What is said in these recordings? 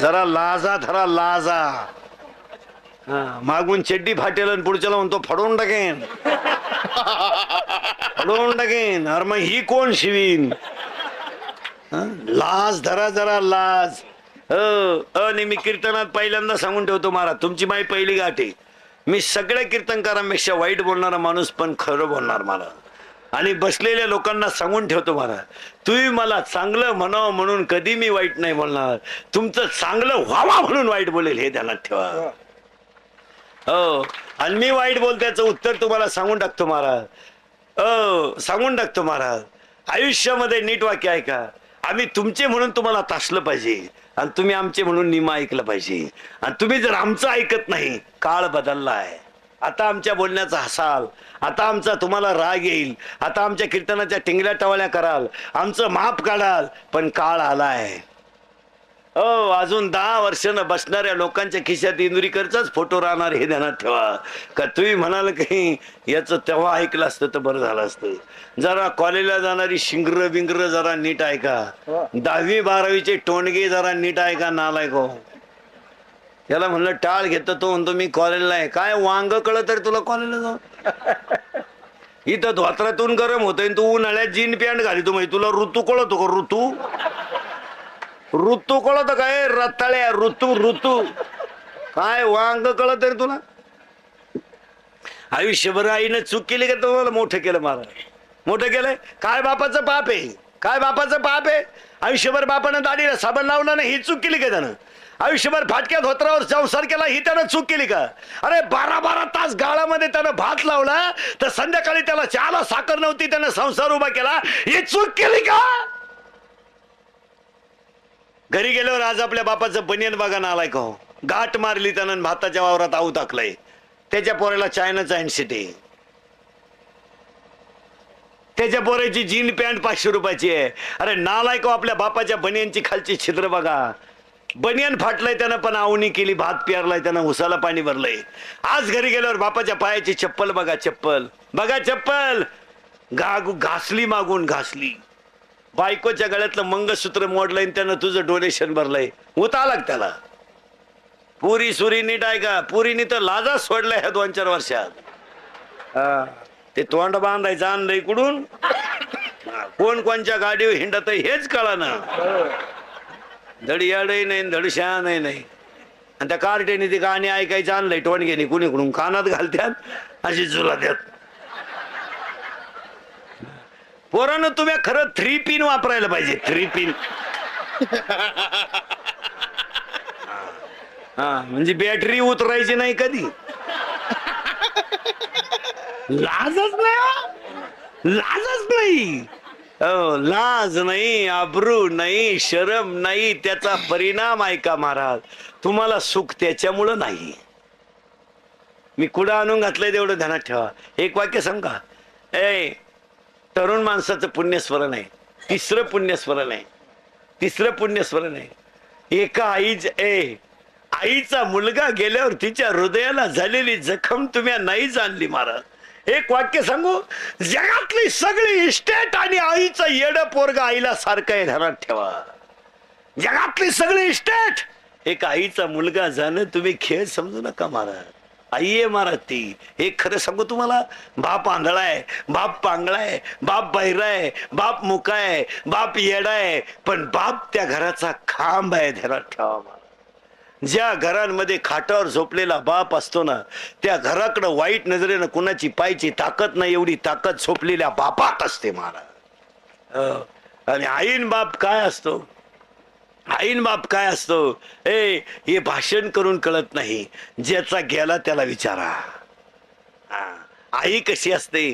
जरा लाजा धरा लाजा. मागून चड्डी फाटेल आणि पुढच्याला म्हणतो फडवून टाकेन फडवून टाकेन. अरे मग ही कोण शिवीन. लाज धरा जरा लाज. मी कीर्तनात पहिल्यांदा सांगून ठेवतो महाराज, तुमची माई पहिली गाठ आहे. मी सगळ्या कीर्तनकारांपेक्षा वाईट बोलणारा माणूस पण खरं बोलणार मला. आणि बसलेल्या लोकांना सांगून ठेवतो महाराज, तुम्ही मला चांगलं म्हणावं म्हणून कधी मी वाईट नाही बोलणार. तुमचं चांगलं व्हावा म्हणून वाईट बोलेल हे ध्यानात ठेवा. हो, आणि मी वाईट बोलत्याचं उत्तर तुम्हाला सांगून टाकतो महाराज. सांगून टाकतो महाराज. आयुष्यामध्ये नीट वाक्य ऐका. आम्ही तुमचे म्हणून तुम्हाला तासलं पाहिजे आणि तुम्ही आमचे म्हणून निम ऐकलं पाहिजे. आणि तुम्ही जर आमचं ऐकत नाही, काळ बदललाय. आता आमच्या बोलण्याचा हसाल, आता आमचा तुम्हाला राग येईल, आता आमच्या कीर्तनाच्या टिंगल्या टवाळ्या कराल, आमचं माप काढाल, पण काळ आलाय. अजून 10 वर्षानं बसणाऱ्या लोकांच्या खिशात इंदुरीकरचाच फोटो राहणार हे ध्यानात ठेवा. का तुम्ही म्हणाल काही याच तेव्हा ऐकलं असतं तर बरं झालं असतं. जरा कॉलेजला जाणारी शिंगर बिंगर जरा नीट ऐका. 10वी 12वीचे टोणगे जरा नीट ऐका. नालायक हो. याला म्हणलं टाळ घेतो, तो म्हणतो मी कॉलेजला आहे. काय वांग कळत तर तुला कॉलेजला जाऊ. इथं धोत्रातून गरम होतंय, तू उन्हाळ्यात जीन पॅन्ट घाली. तुम्ही तुला ऋतू कळतो का. ऋतू कळत काय रताळ्या. ऋतू काय वांग कळत तरी तुला. आयुष्यभर आईनं चूक केली का तुम्हाला मोठं केलं. मला मोठं केलंय. काय बापाचं पाप आहे. काय बापाचं पाप आहे. आयुष्यभर बापानं दाढीला साबण लावला नाही ही चूक केली का त्यानं. आयुष्यभर फाटक्या धोत्रावर संसार केला ही त्यानं चूक केली का. अरे 12-12 तास गाळामध्ये त्यानं भात लावला तर संध्याकाळी त्याला चहाला साखर नव्हती, त्यानं संसार उभा केला ही चूक केली का. घरी गेल्यावर आज आपल्या बापाचं बनियन बघा आलाय का. गाठ मारली त्यानं भाताच्या वावरात आऊ टाकलंय. त्याच्या पोराला चायनाचा हँडसेट आहे. त्याच्या पोराची जीन पॅन्ट 500 रुपयाची आहे. अरे नालायक, आपल्या बापाच्या बनियनची खालची छिद्र बघा. बनियन फाटलंय त्यानं पण आवणी केली, भात प्यारलाय त्यानं, उसाला पाणी भरलंय. आज घरी गेल्यावर बापाच्या पायाची चप्पल बघा. चप्पल बघा. चप्पल घासली मागून घासली. बायकोच्या गळ्यातलं मंगळसूत्र मोडलंय, त्यानं तुझं डोनेशन भरलंय. उता लाग त्याला. पुरी सुरी नीट आहे का. पुरीनी तर लाजा सोडलाय ह्या 2-4 वर्षात. ते तोंड बांधायचं आणलं इकडून. कोण कोणच्या गाडीवर हिंडत हेच कळा ना. धडयाडही नाही धडशानही नाही. आणि त्या कार्टेने ती गाणी ऐकायचं आणलंय टोणग्याने कुणीकडून कानात घालत्यात अशी झुला द्यात. पोरानं तुम्ही खरं 3 पिन वापरायला पाहिजे. 3 पिन. म्हणजे बॅटरी उतरायची नाही कधी. लाजच नाही. लाजच नाही. लाज नाही, अब्रू नाही, शरम नाही. त्याचा परिणाम ऐका महाराज. तुम्हाला सुख त्याच्यामुळं नाही. मी कुठं आणून घातलंय तेवढं ध्यानात ठेवा. एक वाक्य सांगा. तरुण माणसाचं पुण्यस्मरण आहे. तिसरं पुण्यस्मरण आहे. एका आईचा मुलगा गेल्यावर तिच्या हृदयाला झालेली जखम तुम्ही नाही जाणली महाराज. एक वाक्य सांगू. जगातली सगळी इस्टेट आणि आईचं येड पोरगा आईला सारखं आहे ध्यानात ठेवा. जगातली सगळी इस्टेट एक आईचा मुलगा जाणं तुम्ही खेळ समजू नका महाराज. आई आहे महाराज ती. एक खरं सांगू तुम्हाला. बाप आंधळाय, बाप पांगळाय, बाप बहिराय, बाप मुकाय, बाप येडाय, पण बाप त्या घराचा खांब आहे ध्यानात ठेवा. ज्या घरांमध्ये खाटावर झोपलेला बाप असतो ना, त्या घराकडे वाईट नजरेनं कुणाची पायची ताकद नाही एवढी ताकद झोपलेल्या बापात असते महाराज. आणि आईन बाप काय असतो. आईन बाप काय असतो. हे भाषण करून कळत नाही. ज्याचा गेला त्याला विचारा. आई कशी असते.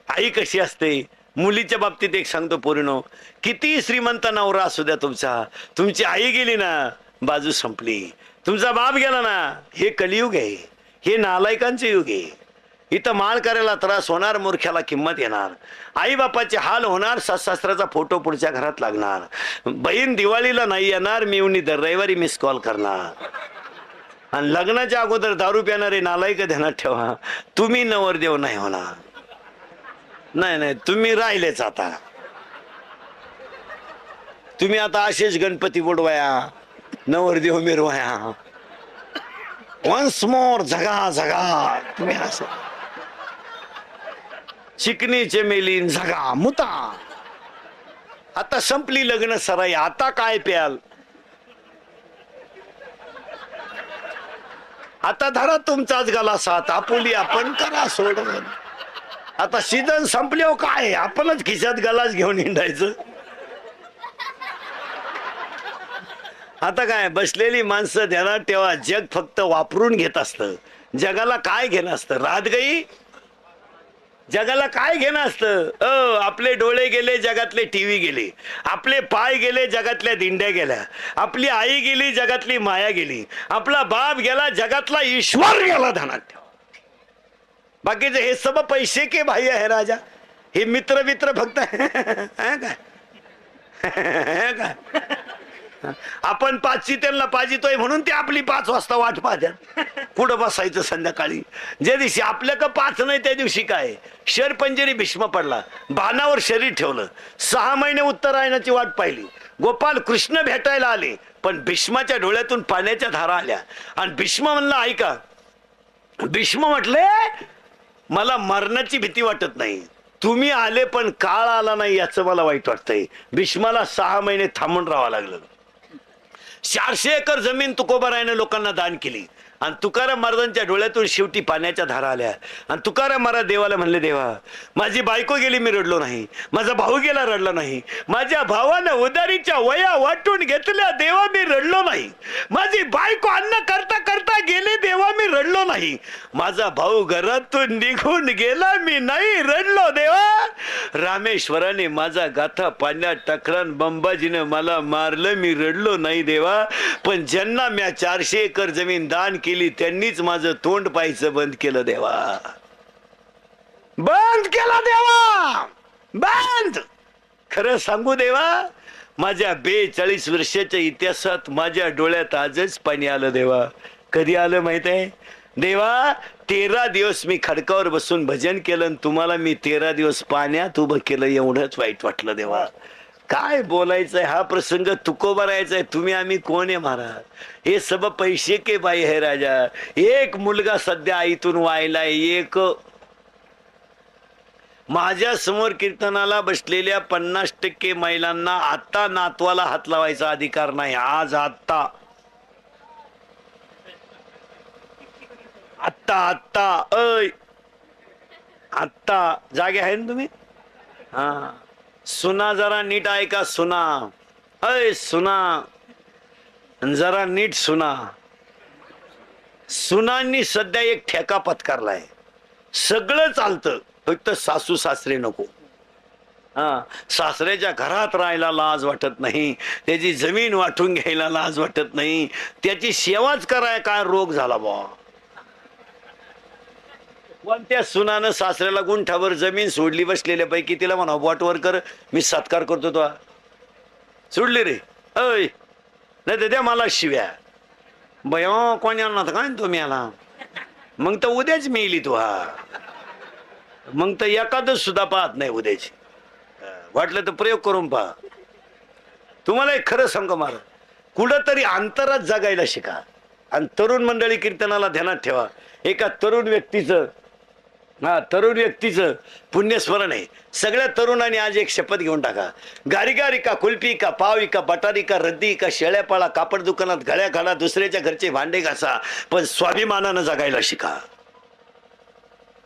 आई कशी असते. मुलीच्या बाबतीत एक सांगतो पोरीनो. किती श्रीमंत नवरा असू द्या तुमचा, तुमची आई गेली ना बाजू संपली. तुमचा बाप गेला ना हे कलियुग आहे. हे नालायकांचे युग आहे. इथं माळ करायला त्रास होणार, मूर्ख्याला किंमत येणार. आई बापाचे हाल होणार. सासऱ्याचा फोटो पुढच्या घरात लागणार. बहीण दिवाळीला नाही येणार, मिवणी दर रविवारी मिस कॉल करणार. आणि लग्नाच्या अगोदर दारू पिणारे नालायक ध्यानात ठेवा. तुम्ही नवरदेव नाही होणार. नाही, तुम्ही राहिलेच. आता तुम्ही आता असेच गणपती बुडवाया, नवरदेव मिरवाया वन्स मोर झगा झगा. तुम्ही असं चिकनीचे मेलीन झगा मुता. आता संपली लग्न सराई, आता काय प्याल? आता धरा तुमचाच गला साथ, आपुली आपण करा सोडून. आता सीझन संपल्यावर काय आपणच खिशात गलास घेऊन हिंडायचं. आता काय बसलेली माणसं ध्यानात ठेवा, जग फक्त वापरून घेत असतं. जगाला काय घेणं असतं? रात गई जगाला काय घेणं असतं? आपले डोळे गेले, जगातले टीव्ही गेले. आपले पाय गेले, जगातल्या दिंड्या गेल्या. आपली आई गेली, जगातली माया गेली. आपला बाप गेला, जगातला ईश्वर गेला. ध्यानात ठेवा. बाकीचे हे सब पैसे के भाई आहे राजा. हे मित्र मित्र फक्त काय आपण 5ची त्यांना पाजितोय म्हणून ते आपली 5 वाजता वाट पाहतात. पुढं बसायचं संध्याकाळी. ज्या दिवशी आपल्या का 5 नाही त्या दिवशी काय शरपंजरी भीष्म पडला, बाणावर शरीर ठेवलं. 6 महिने उत्तरायणाची वाट पाहिली. गोपाल कृष्ण भेटायला आले, पण भीष्माच्या डोळ्यातून पाण्याच्या धारा आल्या. आणि भीष्म म्हणला ऐका. भीष्म म्हटले मला मरणाची भीती वाटत नाही, तुम्ही आले पण काळ आला नाही याचं मला वाईट वाटतंय. भीष्माला 6 महिने थांबून राहावं लागलं. 400 एकर जमीन तुकोबारायने लोकांना दान केली. आणि तुकाराम महाराजांच्या डोळ्यातून शेवटी पाण्याच्या धारा आल्या. आणि तुकाराम महाराज देवाला म्हणले, देवा माझी बायको गेली मी रडलो नाही, माझा भाऊ गेला रडला नाही, माझ्या भावानं उदारीच्या वया वाटून घेतल्या देवा मी रडलो नाही, माझी बायको अन्न करता करता गेले देवा मी रडलो नाही, माझा भाऊ घरातून निघून गेला मी नाही रडलो देवा, रामेश्वराने माझा गाथा पाण्यात टाकला, बंबाजीनं मला मारलं मी रडलो नाही देवा, पण ज्यांना म्या 400 एकर जमीन दान केली त्यांनीच माझं तोंड पाहायचं बंद केलं देवा, बंद केलं देवा, बंद. खरं सांगू देवा, माझ्या 42 वर्षाच्या इतिहासात माझ्या डोळ्यात आजच पाणी आलं देवा. कधी आलं माहित आहे देवा? 13 दिवस मी खडकावर बसून भजन केलं आणि तुम्हाला मी 13 दिवस पाण्यात उभं केलं, एवढंच वाईट वाटलं देवा. काय बोलायचंय, हा प्रसंग तुकोबा राहायचाय, तुम्ही आम्ही कोण आहे महाराज? हे सब पैसे के बाई है राजा. एक मुलगा सध्या आईतून वायलाय, एक माझ्या समोर कीर्तनाला बसलेल्या 50% महिलांना आता नातवाला हात लावायचा अधिकार नाही. आज आत्ता आत्ता आत्ता आत्ता जागे आहे ना तुम्ही? हा सुना जरा नीट ऐका, सुना सुना जरा नीट सुना. सुनांनी सध्या एक ठेका पत्कारलाय. सगळं चालतं, फक्त सासू सासरे नको. हा सासऱ्याच्या घरात राहायला लाज वाटत नाही, त्याची जमीन वाटून घ्यायला लाज वाटत नाही, त्याची सेवाच कराय काय रोग झाला बा. पण त्या सुनानं सासऱ्याला गुंठावर जमीन सोडली बसलेल्या पैकी, तिला म्हणा बोटवर कर मी सत्कार करतो. तो सोडली रे अय नाही द्या मला शिव्या बया कोण आणणार काय तुम्ही आला. मग तर उद्याच मिळली तू. हा मग तर एखादच सुद्धा पाहत नाही उद्याची. वाटलं तर प्रयोग करून पहा. तुम्हाला एक खरं सांगू महाराज, कुठंतरी अंतरात जगायला शिका. आणि तरुण मंडळी कीर्तनाला ध्यानात ठेवा. एका तरुण व्यक्तीचं पुण्यस्मरण आहे. सगळ्या तरुणांनी आज एक शपथ घेऊन टाका. गारी का कुल्फी का पाव का बटारी का रद्दी का शेळ्यापाळा कापड दुकानात घड्या घाला, दुसऱ्याच्या घरचे भांडे घासा, पण स्वाभिमानानं जगायला शिका.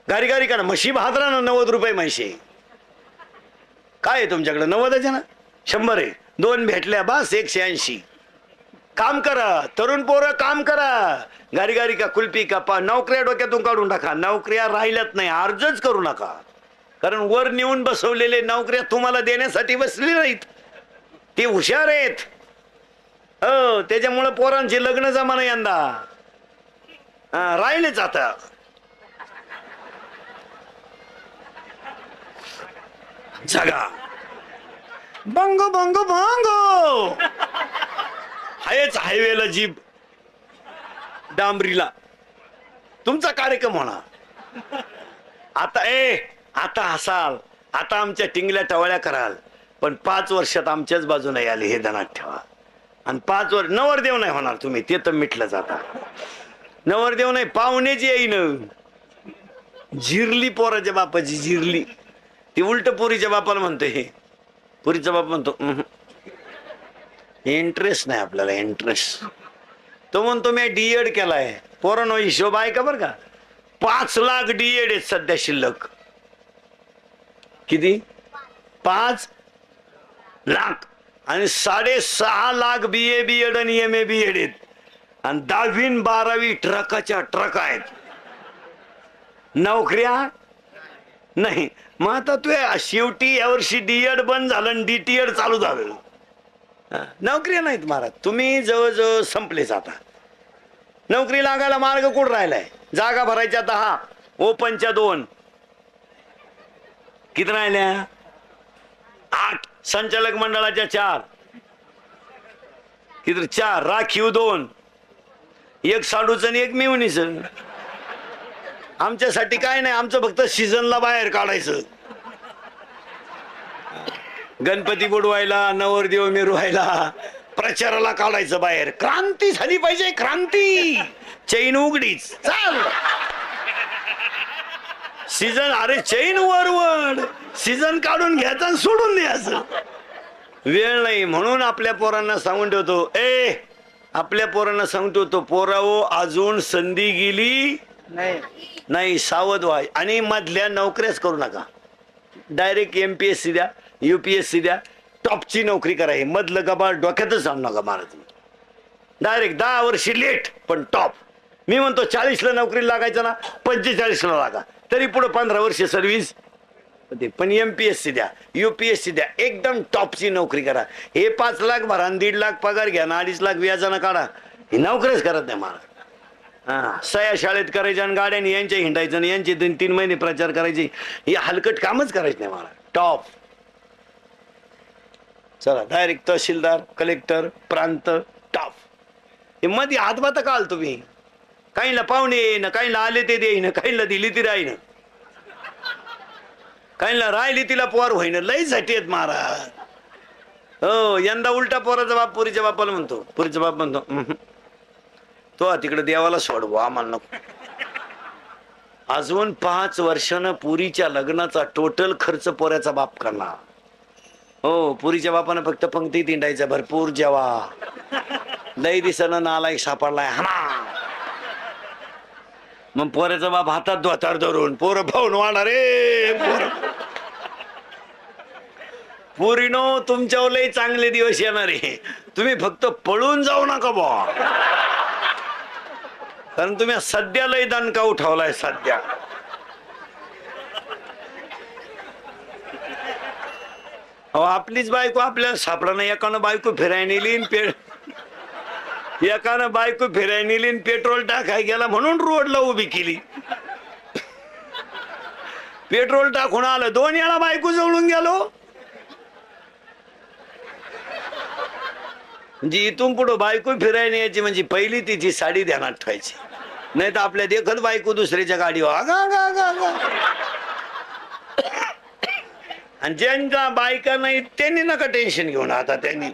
गारी का ना म्हशी भादरा ना 90 रुपये म्हशी. काय आहे तुमच्याकडे? 90 ना 100 आहे. 2 भेटल्या बस 180. काम करा तरुण पोरं, काम करा. गारी का कुल्फी का पा. नोकऱ्या डोक्यातून काढून टाका. नोकऱ्या राहिल्यात नाही, अर्जच करू नका. कारण वर नेऊन बसवलेले नोकऱ्या तुम्हाला देण्यासाठी बसले नाहीत, ते हुशार आहेत. हो त्याच्यामुळे पोरांचे लग्न जमाना यंदा राहिलेच. आता जगा बंगो बंगो बंगो. हायच हायवेला जीप, डांबरीला तुमचा कार्यक्रम होणार. आता हसाल, आता आमच्या टिंगल्या टवळ्या कराल, पण 5 वर्षात आमच्याच बाजूने आले हे ध्यानात ठेवा. आणि 5 वर्ष नवरदेव नाही होणार तुम्ही, ते तर मिटलं जाता. नवरदेव नाही, पाहुण्याची येईन झिरली पोराच्या बापाची झिरली. ती उलट पोरीच्या बापाला म्हणतो, हे पुरीचा बाप म्हणतो इंटरेस्ट नाही आपल्याला, इंटरेस्ट. तो म्हणतो मी डीएड केलाय. पोरांनो हिशोब आहे का बरं का, 5 लाख डीएड आहेत सध्या शिल्लक. किती? 5 लाख. आणि 6.5 लाख BA BEd आणि MA BEd आहेत. आणि 10वी 12वी ट्रकाच्या ट्रक आहेत. नोकऱ्या नाही. मग आता तू शेवटी यावर्षी डीएड बंद झालं आणि DTED चालू झालं. नोकरी नाहीत महाराज, तुम्ही जवळजवळ संपलेच. आता नोकरी लागायला मार्ग कुठं राहिलाय? जागा भरायच्या 10, ओपनच्या 2, किती राहिल्या? 8. संचालक मंडळाच्या 4, किती? 4. राखीव 2, 1 साडूचं आणि 1 मिवणीचं. आमच्यासाठी काय नाही, आमचं फक्त सीझनला बाहेर काढायचं. गणपती बुडवायला, नवरदेव मिरवायला, प्रचाराला काढायचं बाहेर. क्रांती झाली पाहिजे, क्रांती. चैन उघडीच चाल सीझन. अरे चैन वरवड, सीझन काढून घ्यायचं आणि सोडून द्यायचं. वेळ नाही. म्हणून आपल्या पोरांना सांगून ठेवतो, आपल्या पोरांना सांगतो तो, पोराओ अजून संधी गेली नाही, सावध व्हा. आणि मधल्या नोकऱ्याच करू नका. डायरेक्ट MPSC द्या, UPSC द्या, टॉपची नोकरी करा. हे मधलं गबाळ डोक्यातच आणू नका महाराज. डायरेक्ट 10 वर्षी लेट पण टॉप. मी म्हणतो 40ला नोकरी लागायचं ना, 45ला लागा, तरी पुढे 15 वर्ष सर्व्हिस. पण MPSC द्या, UPSC द्या, एकदम टॉपची नोकरी करा. हे 5 लाख भरा, 1.5 लाख पगार घ्या ना, 2.5 लाख व्याजानं काढा. ही नोकरीच करत नाही महाराज. सया शाळेत करायच्या आणि गाड्याने यांच्या हिंडायचं आणि यांचे 2-3 महिने प्रचार करायचे. हे हलकट कामच करायचं नाही महाराज. टॉप. चला डायरेक्ट तहसीलदार, कलेक्टर, प्रांत, टॉप. हे मध्ये हातभात काल तुम्ही. काहींना पाहुणे येईन, काहींना आले ते देईन, काहींना दिली ती राहीन, काहींना राहिली तिला पोर होईन. लई झाटी आहेत महाराज. हो, यंदा उलटा पोराचा बाप पुरीच्या बापाला म्हणतो. पुरीचा बाप म्हणतो तो तिकडे देवाला सोडवो, आम्हाला नको. अजून 5 वर्षानं पुरीच्या लग्नाचा टोटल खर्च पोऱ्याचा बाप करणार. हो, पुरीच्या बापानं फक्त पंक्तीत हिंडायचं, भरपूर जेवा. लई दिसानं नालायक सापडलाय हा. मग पोऱ्याचा बाप हातात धोतार धरून पोरं भाऊन वाढणार रे. पुरीनो तुमच्यावर लई चांगले दिवस येणार आहे. तुम्ही फक्त पळून जाऊ नका बा, कारण तुम्ही सध्या लई दणका उठवलाय. सध्या आपलीच बायको आपल्याला सापडा नाही. एकानं बायको फिरायला नेली, एकानं बायको फिरायला नेली, पेट्रोल टाकाय गेला म्हणून रोडला उभी केली. पेट्रोल टाकून आलं, 2 वेळा बायको जवळून गेलो. म्हणजे इथून पुढं बायको फिरायला यायची म्हणजे पहिली तिची साडी ध्यानात ठेवायची, नाही तर आपल्या देखत बायको दुसऱ्याच्या गाडीवर. आणि ज्यांच्या बायका नाही त्यांनी नका टेन्शन घेऊन. आता त्यांनी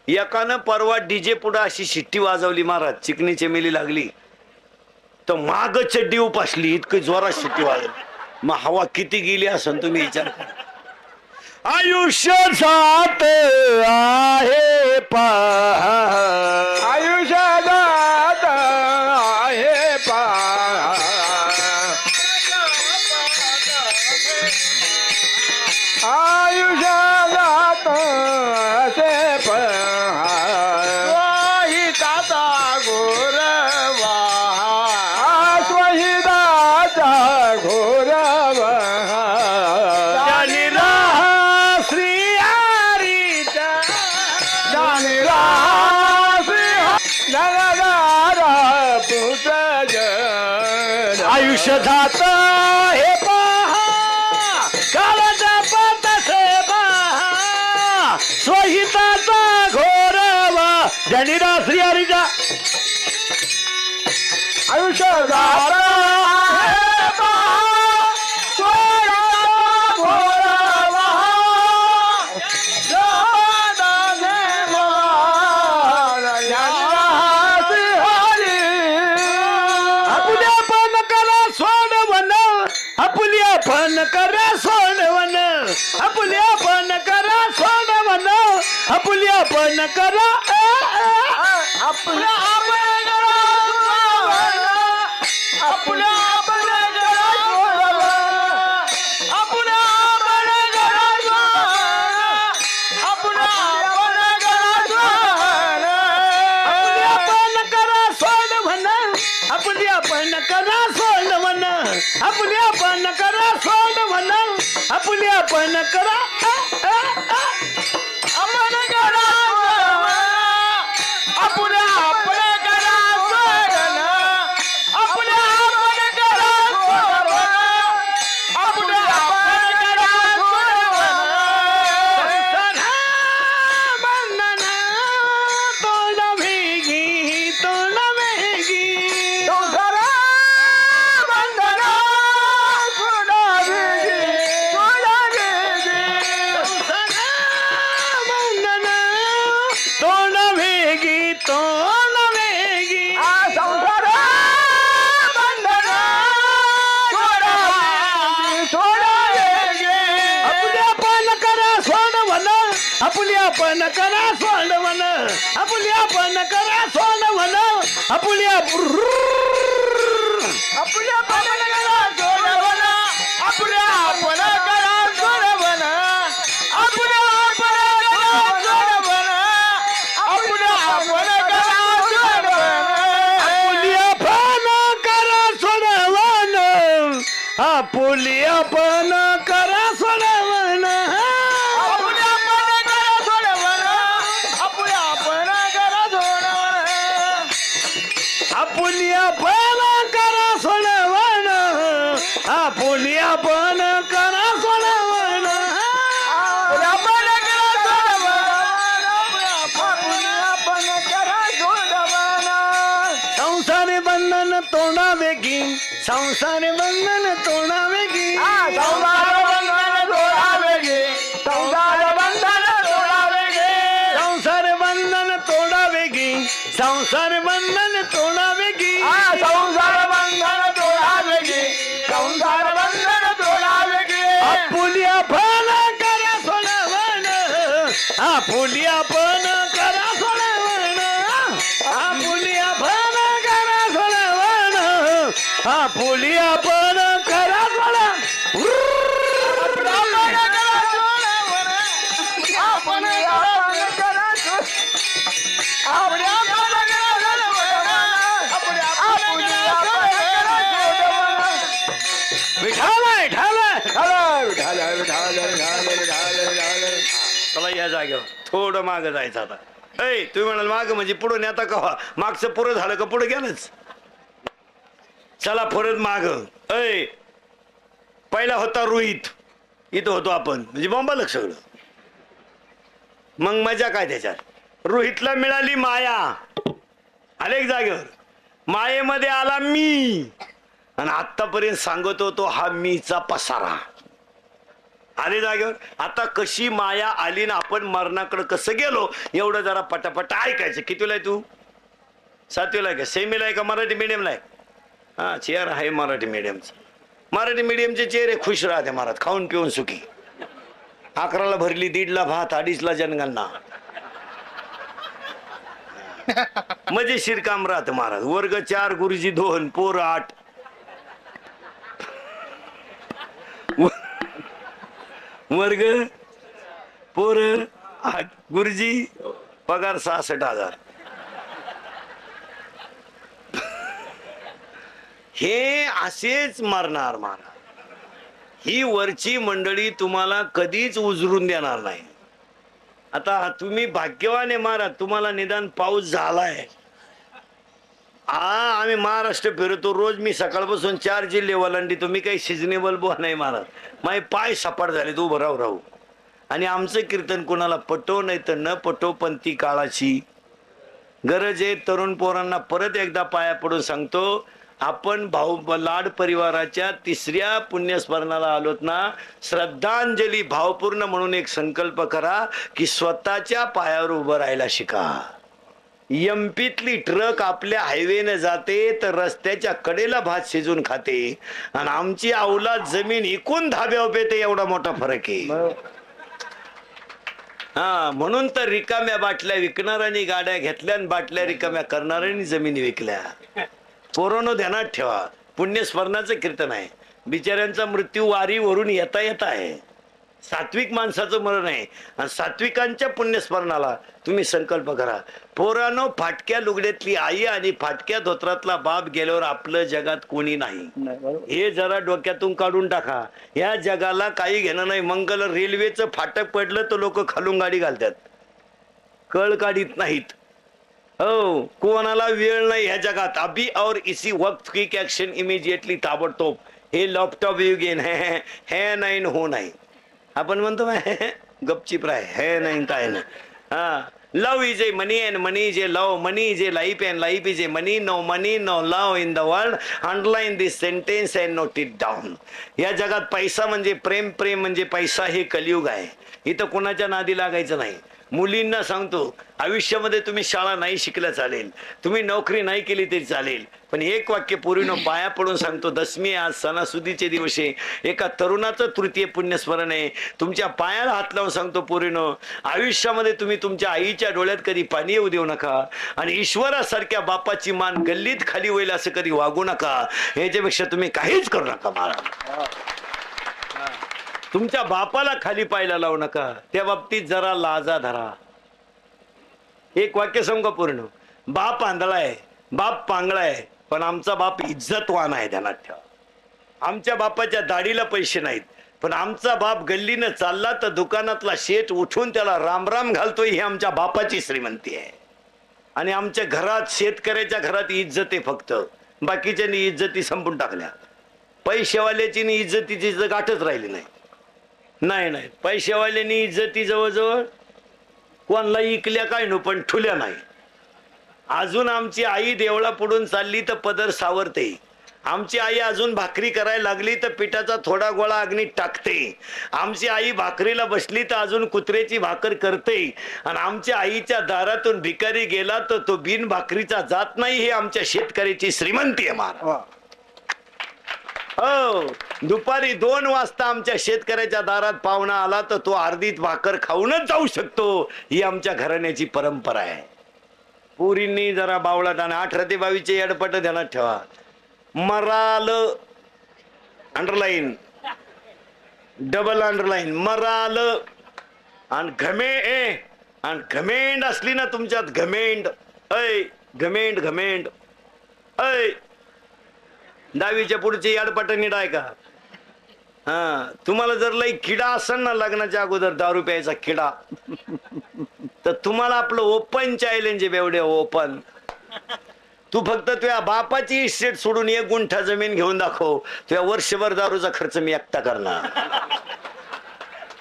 एकानं परवा डीजे पुढे अशी शिट्टी वाजवली महाराज, चिकनी मेली लागली तर माग चड्डी उपासली, इतकी जोरात शिट्टी वाजवली. मग हवा किती गेली असं तुम्ही विचार करा. आयुष्य जात आहे पहा, आयुष्य जात आहे पहा, आयुष्य जात असे पहा, स्वहिताचा घोरवा, स्वहिताचा घोरवा. आयुष्य जात हे पहा, काळाचा पतसे पहा, स्वहिताचा घोरवा. ज्ञानीरा श्री हरीचा आयुष्य जात हे पहा, स्वहिताचा घोरवा. पण करा सोडवण आपल्या पण करा सोडवण आपल्या पण करा आपल्या आपल्या आपल्या पण करा सोडवण आपल्या पण करा अमन करा आपल्या आपल्या करा सोडवण आपल्या आपण करा सोडवण आपल्या आपण करा सोडवण बंधन तोंड वेगी तोंड वेगी आपल्या पण करा सोडवण आपल्या पण करा सोडवण आपल्या आपल्या पण करा सोडवण आपल्या आपण करा सोडवण आपल्या आपण करा सोडवण आपल्या आपण करा सोडवण आपल्या पण करा सोडवण आपल्या पण करा सोडवण आपल्या आपण करा सोडवण आपल्या पण करा सोडवण आपल्या पण करा सोडवण संसार बंधन तोडावे की संसार बंधन तोडावे की संसार बंधन तोडावे गे संसार बंधन तोडावे गे संसार बंधन तोडावे की संसार बंधन तोडावे की संसार बंधन तोडावे गे संसार बंधन तोडावे गे आपुल्या पण करा सोडवण आपुल्या पण करा सोडवण आपुल्या पण करा सोडवण आपुल्या पण करा सोडवण आपण करा आपल्या विठालाय चला या जागेवर थोडं मागं जायचं आता ऐ तुम्ही म्हणाल माग म्हणजे पुढे नेता कवा मागचं पुरं झालं का पुढे गेलंच चला परत माग ऐ पहिला होता रोहित इथं होतो आपण म्हणजे बॉम्बाला सगळं मग मजा काय त्याच्यात रोहितला मिळाली माया आले एक जागेवर मायेमध्ये आला मी आणि आतापर्यंत सांगत होतो हा मीचा पसारा आले जागेवर आता कशी माया आली ना आपण मरणाकडे कसं गेलो एवढं जरा पटापट ऐकायचं कितीला आहे तू सातवीला आहे का सेमीला आहे का मराठी मीडियमला आहे हा चेअर आहे मराठी मीडियमचं मराठी मीडियमचे चेहरे खुश राहते महाराज खाऊन पिऊन सुखी 11ला भरली 1:30ला भात 2:30ला जनगणना मजेशीर काम राहत महाराज वर्ग 4 गुरुजी 2 पोर 8 वर्ग पोर 8 गुरुजी पगार 66,000 हे असेच मारणार महाराज ही वरची मंडळी तुम्हाला कधीच उजरून देणार नाही आता तुम्ही भाग्यवान आहे महाराज तुम्हाला निदान पाऊस झालाय आम्ही महाराष्ट्र फिरतो रोज मी सकाळपासून 4 जिल्हे ओलांडी तुम्ही काही सिजनेबल बुवा नाही महाराज माझे पाय सपाट झाले तू उभं राहू आणि आमचं कीर्तन कोणाला पटो नाही तर न पटो पण ती काळाची गरज आहे तरुण पोरांना परत एकदा पाया पडून सांगतो आपण भाऊ लाड परिवाराच्या 3ऱ्या पुण्यस्मरणाला आलोत ना श्रद्धांजली भावपूर्ण म्हणून एक संकल्प करा की स्वतःच्या पायावर उभं राहायला शिका एमपीतली ट्रक आपल्या हायवेने जाते तर रस्त्याच्या कडेला भात शिजून खाते आणि आमची अवलाद जमीन इकून धाब्यावर पेते, एवढा मोठा फरक आहे. हा, म्हणून तर रिकाम्या बाटल्या विकणाऱ्यांनी गाड्या घेतल्या आणि बाटल्या रिकाम्या करणाऱ्यांनी जमिनी विकल्या. पोरांनो ध्यानात ठेवा, पुण्यस्मरणाचं कीर्तन आहे. बिचाऱ्यांचा मृत्यू वारीवरून येता येता आहे. सात्विक माणसाचं मरण आहे आणि सात्विकांच्या पुण्यस्मरणाला तुम्ही संकल्प करा. पोरानो, फाटक्या लुगड्यातली आई आणि फाटक्या धोत्रातला बाप गेल्यावर आपलं जगात कोणी नाही, हे जरा डोक्यातून काढून टाका. या जगाला काही घेणं नाही. मंगल रेल्वेचं फाटक पडलं तर लोक खालून गाडी घालतात, कळ काढीत नाहीत. हो, कोणाला वेळ नाही ह्या जगात. अभी और इसी वक्त क्विक ऍक्शन इमिजिएटली, ताबडतोब. हे लॅपटॉप युग येईन, हे नाही हो नाही. आपण म्हणतो गपचीप राय, हे नाही काय नाही. हा, love is a money and money is a love, money is a life and life is a money. No money no love in the world. Underline this sentence and note it down. या जगात पैसा म्हणजे प्रेम, प्रेम म्हणजे पैसा. हे कलियुग आहे. इथं कोणाच्या नादी लागायचं नाही. मुलींना सांगतो, आयुष्यामध्ये तुम्ही शाळा नाही शिकल्या चालेल, तुम्ही नोकरी नाही केली तरी चालेल, पण एक वाक्य पूर्वीनं पाया पडून सांगतो. दशमी आज सणासुदीचे दिवस आहे. एका तरुणाचं तृतीय पुण्यस्मरण आहे. तुमच्या पायाला हात लावून सांगतो पूर्वीनं, आयुष्यामध्ये तुम्ही तुमच्या आईच्या डोळ्यात कधी पाणी येऊ देऊ नका आणि ईश्वरासारख्या बापाची मान गल्लीत खाली होईल असं कधी वागू नका. याच्यापेक्षा तुम्ही काहीच करू नका. मला तुमच्या बापाला खाली पायला लावू नका. त्या बाबतीत जरा लाजा धरा. एक वाक्य सांगू पूर्ण. बाप आंधळाय, बाप पांगळाय, पण आमचा बाप इज्जतवान आहे. ध्यानात ठेवा. आमच्या बापाच्या दाढीला पैसे नाहीत, पण आमचा बाप गल्लीनं चालला तर दुकानातला शेठ उठून त्याला राम राम घालतोय. ही आमच्या बापाची श्रीमंती आहे. आणि आमच्या घरात, शेतकऱ्याच्या घरात इज्जत आहे फक्त. बाकीच्यांनी इज्जती संपून टाकल्या. पैसेवाल्याची इज्जतीची गाठच राहिली नाही. नाही नाही, पैसेवाल्यांनी इज्जती जवळजवळ कोणाला इकल्या काय नो, पण ठुल्या नाही. अजून आमची आई देवळा पुढून चालली तर पदर सावरते. आमची आई अजून भाकरी करायला लागली तर पिठाचा थोडा गोळा अग्नीत टाकते. आमची आई भाकरीला बसली तर अजून कुत्र्याची भाकर करते. आणि आमच्या आईच्या दारातून भिकारी गेला तर तो बिन भाकरीचा जात नाही. हे आमच्या शेतकऱ्याची श्रीमंती आहे. महाराज, हो, दुपारी 2 वाजता आमच्या शेतकऱ्याच्या दारात पाहुणा आला तर तो अर्धीत भाकर खाऊनच जाऊ शकतो. ही आमच्या घराण्याची परंपरा आहे. पुरींनी जरा बावळाट आणि 18 ते 22 एडपट ध्यानात ठेवा. Moral, underline, double underline, moral आणि आणि घमेंड असली ना तुमच्यात, घमेंड, ऐ घमेंड, घमेंड, ऐ 10वीच्या पुढची याडपट नीट आहे का? हा, तुम्हाला जर लई किडा असेल ना लग्नाच्या अगोदर दारू प्यायचा किडा, तर तुम्हाला आपलं ओपन चॅलेंज आहे. बेवडे ओपन. तू फक्त तुझ्या बापाची इस्टेट सोडून 1 गुंठा जमीन घेऊन दाखव, तुझ्या वर्षभर दारूचा खर्च मी एकटा करणार.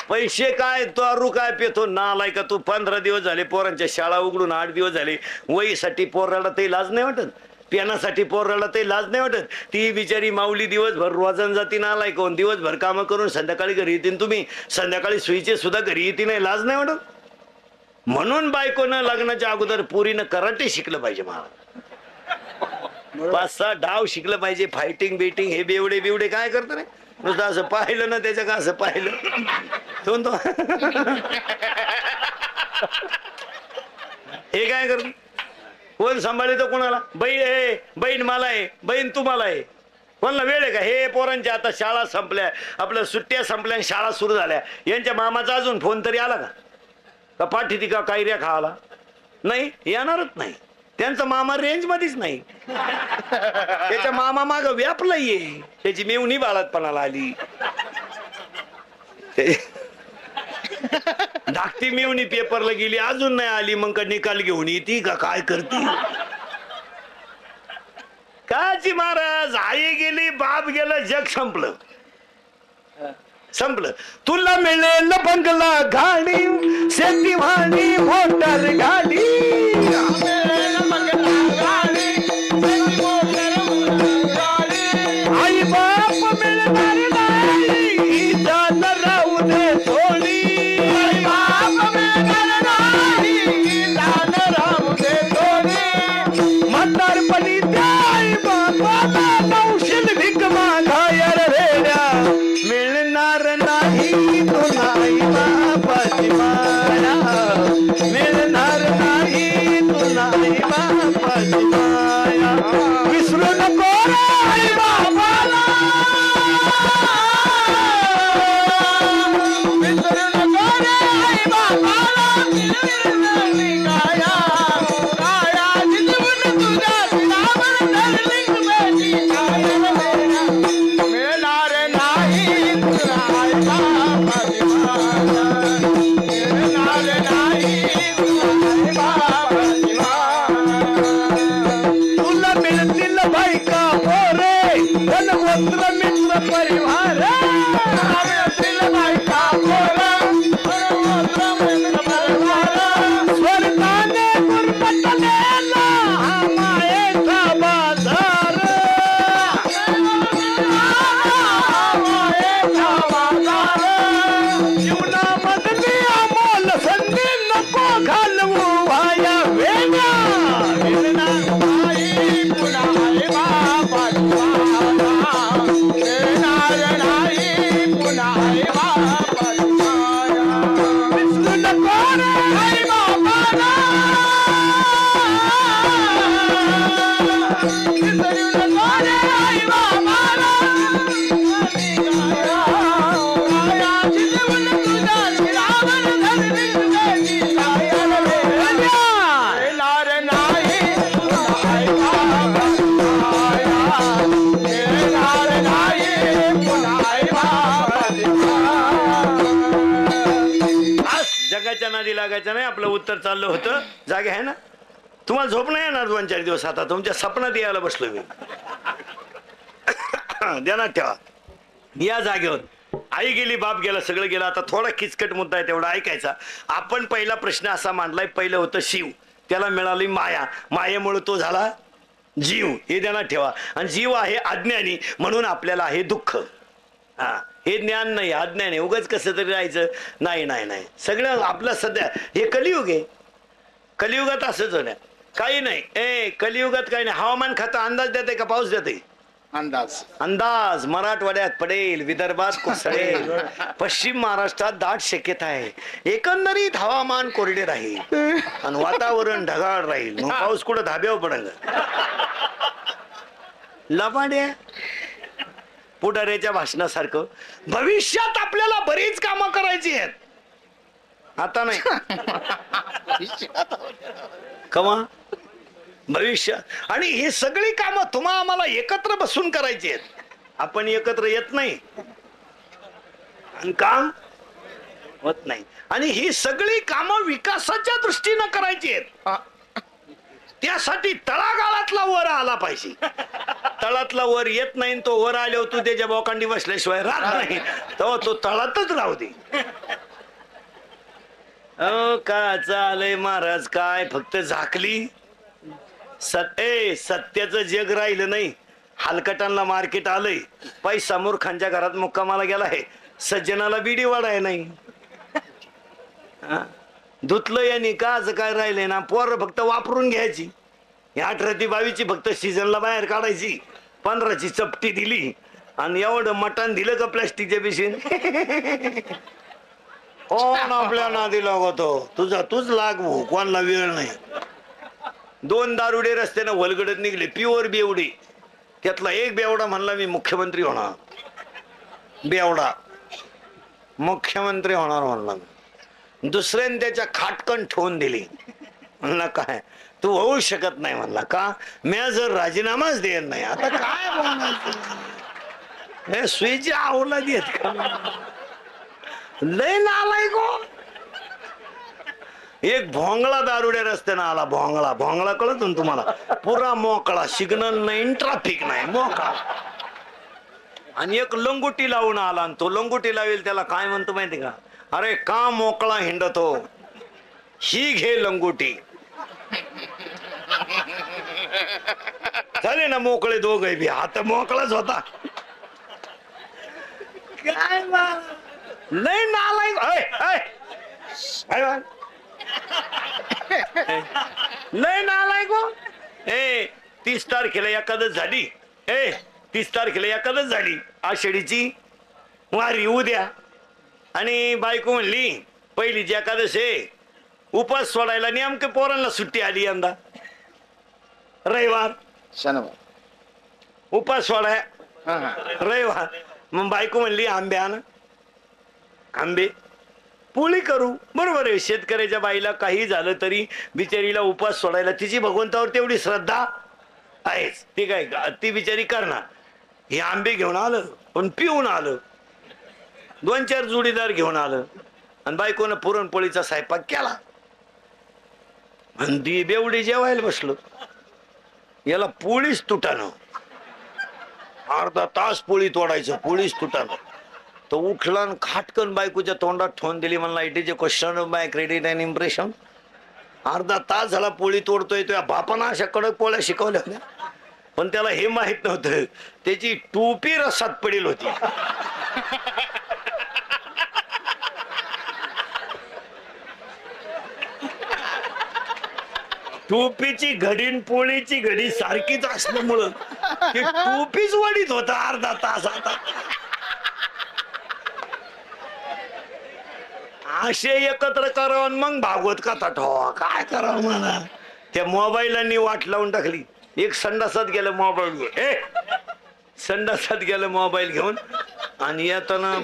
पैसे काय, दारू काय पितो नालाय का तू? 15 दिवस झाले पोरांच्या शाळा उघडून, 8 दिवस झाले. वहीसाठी पोराला ते लाज नाही वाटत, पेनासाठी पोराला ते लाज नाही वाटत. ती बिचारी माऊली दिवसभर रोजन जाती नालाय कोण, दिवसभर कामं करून संध्याकाळी घरी येतील. तुम्ही संध्याकाळी सुईचे सुद्धा घरी येते नाही, लाज नाही वाटत. म्हणून बायकोनं लग्नाच्या अगोदर पुरीनं कराटे शिकलं पाहिजे. मला 5-6 डाव शिकलं पाहिजे. फायटिंग बिटिंग हे बेवडे बिवडे काय करत रे? नुसतं असं पाहिलं ना त्याच्या का असं पाहिलं तो हे काय करत? कोण सांभाळतो कोणाला? बहीण मला आहे, बहीण तुम्हाला आहे. कोणाला वेळ आहे का? हे पोरांच्या आता शाळा संपल्या, आपल्या सुट्ट्या संपल्या, शाळा सुरू झाल्या. यांच्या मामाचा अजून फोन तरी आला का पाठी ती का कायऱ्या खायला? नाही, येणारच नाही. त्यांचा मामा रेंज मध्येच नाही. त्याच्या मामा माग व्यापलाय, त्याची मेवणी बाळातपणाला आली. धाकटी मेवणी पेपरला गेली, अजून नाही आली. मग का निकाल घेऊन येते का काय करते? काची महाराज, आई गेली, बाप गेला, जग संपलं. संपलं. तुला मिळेल बंगला गाडी, शेती वाणी मोटर गाडी, आई बाप मिळणार नाही, जात राहू दे थोडी. आई बाप मिळणार नाही, जात राहू दे थोडी. म्हातारपणी त्या आई बापाला नवशील भीक मागाया रेड्या मिळणार नाही तुला आई बापाची माया मिळणार नाही तुला आई बापाची माया विसरू नको रे आई बापाला विसरू नको रे आई बापाला काया काया जिजवून तुझ्या नावावर धरली बेटी काया मिळणार नाही तुला आई बापाची माया मिळणार नाही तुला आई बापाची माया तुला मिळतील बायका पोरे धनवंत मित्र परिवार मिळतील बायका पोरे धनवंत मित्र परिवार स्वर्गाने गुरबटलेला हा मायेचा बाजार मायेचा बाजार जीवनामधली अमोल संधी नको घालवू वाया वेड्या मिळणार नाही पुन्हा आई बापाची माया मिळणार नाही पुन्हा आई बापाची माया विसरू नको रे आई बापाला विसरू नको रे आई बापाला काया जिजवून तुझ्या शिरावर धरली बेटी काया मिळणार नाही पुन्हा आई बापाची माया मिळणार नाही पुन्हा आई बापाची माया बस, जगाच्या नादी लागायचं नाही. आपलं उत्तर चाललं होतं. जागे आहे ना? तुम्हाला झोप नाही येणार 2-4 दिवस. आता तुमच्या सपनात यायला बसलो मी. ध्यानात ठेवा, या जागेवर आई गेली, बाप गेला, सगळं गेलं. आता थोडा किचकट मुद्दा आहे, तेवढा ऐकायचा. आपण पहिला प्रश्न असा मांडलाय, पहिलं होतं शिव, त्याला मिळाली माया, मायेमुळे तो झाला जीव. हे ध्यानात ठेवा. आणि जीव आहे अज्ञानी, म्हणून आपल्याला आहे दुःख. हा, हे ज्ञान नाही, अज्ञान आहे. उगाच कसं तरी राहायचं नाही नाही नाही. सगळं आपलं सध्या हे कलियुग आहे. कलियुगात असंच होण्या काही नाही. कलियुगात काही नाही. हवामान खातं अंदाज देते का पाऊस देते? अंदाज. मराठवाड्यात पडेल, विदर्भात कोसळेल, पश्चिम महाराष्ट्रात दाट शक्यता आहे. एकंदरीत हवामान कोरडे राहील आणि वातावरण ढगाळ राहील. मग पाऊस कुठं धाब्यावर पडेल? लबाड्या पुढाऱ्याच्या भाषणासारखं. भविष्यात आपल्याला बरीच कामं करायची आहेत, आता नाही. कमा भविष्यात. आणि ही सगळी कामं तुम्हा आम्हाला एकत्र बसून करायची आहेत. आपण एकत्र येत नाही आणि काम होत नाही. आणि ही सगळी कामं विकासाच्या दृष्टीनं करायची आहेत. त्यासाठी तळागाळातला वर आला पाहिजे. तळातला वर येत नाही, तो वर आल्यावर तू त्याच्या बोकांडी बसल्याशिवाय राहत नाही, तेव्हा तो तळातच राहू दे. का चालय महाराज, काय फक्त झाकली. सत्याचं जग राहिलं नाही. हलकटांना मार्केट आलंय. पैसा मूर्खांच्या घरात मुक्कामाला गेला आहे. सज्जनाला बिडी वाढाय नाही. धुतलं यांनी काच काय राहिलंय ना. पोर फक्त वापरून घ्यायची. 18 ते 22 फक्त सीझनला बाहेर काढायची. 15ची चपटी दिली आणि एवढं मटण दिलं का प्लास्टिकच्या पिशवीन. कोण आपल्या नादी लागतो? तूच लाग भाऊ, कोणाला वेळ नाही. 2 दारुडे रस्त्यानं वलगडत निघले, प्युअर बेवडे. त्यातला एक बेवडा म्हणला मी मुख्यमंत्री होणार. बेवडा मुख्यमंत्री होणार म्हणला. दुसऱ्याने त्याच्या खाटकन ठेवून दिली. म्हणला काय तू होऊ शकत नाही. म्हणला का? मी जर राजीनामाच देत नाही. आता काय बोलायचं? स्विच आवला देत का? लय नालाय गो. एक भोंगळा दारुड्या रस्त्यानं आला. भोंगळा कळत ना तुम्हाला? पुरा मोकळा, सिग्नल नाही, ट्रॅफिक नाही, मोकळा. आणि एक लंगोटी लावून आला. आणि तो लंगोटी लावेल त्याला काय म्हणतो माहिती का? अरे का मोकळा हिंडतो, ही घे लंगोटी. झाले ना मोकळे दोघे बी. आता मोकळाच होता. काय लय नालाय. लय नालाय गो. 30 तारखेला एकादश झाली. 30 तारखेला एकादश झाली आषाढीची वारी उद्या. आणि बायको म्हणली पहिलीची एकादश आहे, उपास सोडायला नेमकं पोरांना सुट्टी आली यंदा रविवार. शनिवार उपास सोडाय रविवार. मग बायको म्हणली आंबे आण, आंबे पोळी करू. बरोबर आहे, शेतकऱ्याच्या बाईला काही झालं तरी बिचारीला उपास सोडायला तिची भगवंतावर तेवढी श्रद्धा आहेच. ती काय ती बिचारी करणार. हे आंबे घेऊन आलं पण पिऊन आलं, 2-4 जोडीदार घेऊन आलं आणि बायकोनं पुरणपोळीचा स्वयंपाक केला आणि ती बेवडी जेवायला बसलो. याला पोळीच तुटानं, अर्धा तास पोळी तोडायचं, पोळीच तुटानं. तो उठला आणि खाटकन बायकोच्या तोंडात ठेवून दिली. म्हणला it is a question of my credit and impression. अर्धा तास झाला पोळी तोडतोय. तो बापानं अशा कडक पोळ्या शिकवल्या होत्या, पण त्याला हे माहित नव्हतं त्याची टोपी रसात पडेल होती. टोपीची घडी न पोळीची घडी सारखीच असल्यामुळं ते टोपीच वडीत होता अर्धा तास. आता असे एकत्र करावं मग भागवत कथा ठेवा. काय करावं मला. त्या मोबाईलांनी वाट लावून टाकली. एक संडासात गेलं मोबाईल घेऊन, संडासात गेलं मोबाईल घेऊन आणि येताना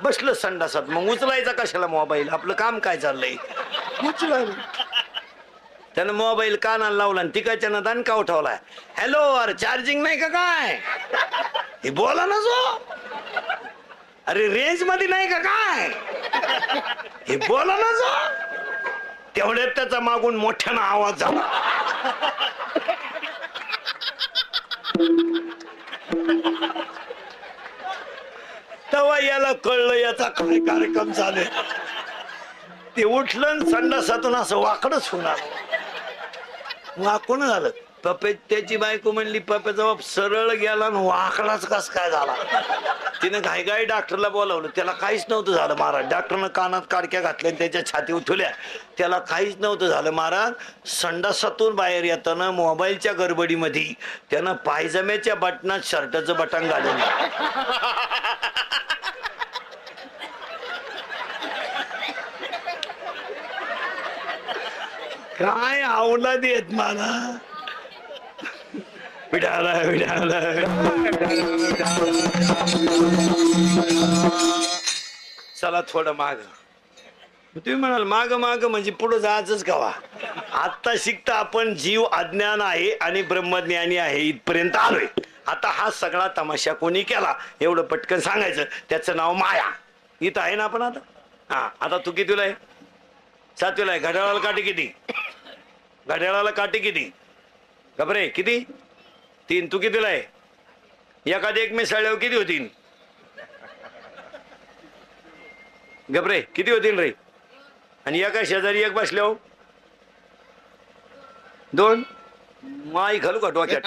बसलं संडासात. मग उचलायचा कशाला मोबाईल, आपलं काम काय चाललंय. उचलायला त्यानं मोबाईल कानाला लावला आणि तिकडच्यानं दणका उठवलाय. हॅलो, अरे चार्जिंग नाही का काय, हे बोला ना जो. अरे रेंज मध्ये नाही का काय, हे बोला ना जो. तेवढ्यात त्याचा मागून मोठ्यानं आवाज झाला. तेव्हा याला कळलं याचा काय कार्यक्रम चालू. ते उठलं संडासातून असं वाकडच होणार. वाकून झालं. पप्पे त्याची बायको म्हणली पप्प्याचा बाप सरळ गेला आणि वाकडाच कस काय झाला. तिने घाई डॉक्टरला बोलावलं. त्याला काहीच नव्हतं झालं महाराज. डॉक्टरनं कानात काडक्या घातल्या त्याच्या छाती उठवल्या. त्याला काहीच नव्हतं झालं महाराज. संडासातून बाहेर येताना मोबाईलच्या गडबडीमध्ये त्यानं पायजम्याच्या बटनात शर्टाचं बटन घालून काय आवला देत मला. विडाला विडाला चला थोडं माग. तुम्ही म्हणाल माग माग म्हणजे पुढे जायचंच कवा. आता शिकता आपण जीव अज्ञान आहे आणि ब्रह्मज्ञानी आहे इथपर्यंत आलोय. आता हा सगळा तमाशा कोणी केला एवढं पटकन सांगायचं. त्याचं नाव माया. इथं आहे ना आपण आता. हा, आता तू कितीला आहे. 7वीला आहे. घड्याळाला काठी किती, घड्याळाला काठी किती, घबरे किती 3. तू कितीला आहे. एखादी एक मिसळल्यावर किती होतील, घबरे किती होतील रे. आणि एका शेजारी एक बसल्यावर 2. माई घालू का डोक्यात.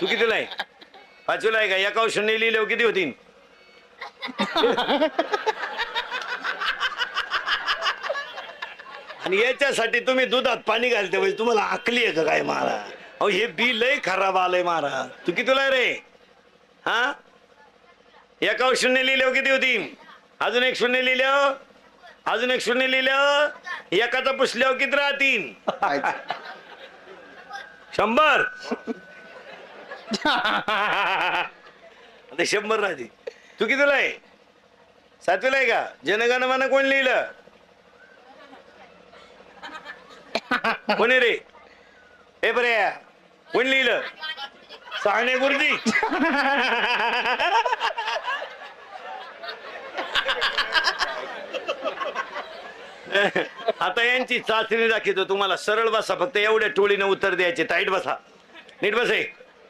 तू कितीला आहे. 5वीला आहे का. एका 0 लिहिल्यावर किती होतील. आणि याच्यासाठी तुम्ही दुधात पाणी घालते म्हणजे तुम्हाला आकली आहे का काय महाराज. अहो हे बी लय खराब आलंय महाराज. तू कितीला रे. हा, एका 0 लिहिल्यावर किती होती. अजून एक 0 लिहिल्यावर, अजून एक 0 लिहिल्यावर, एकाचा पुसल्यावर किती राहतील. 100. आता 100 राहतील. तू कितीला आहे. 7वीला आहे का. जनगणमन कोण लिहिलं. कोणी रे. हे बरे कोण लिहिलं. साने गुरुजी. आता यांची चाचणी दाखवतो तुम्हाला. सरळ बसा, फक्त एवढ्या टोळीनं उत्तर द्यायचे. टाईट बसा, नीट बसे.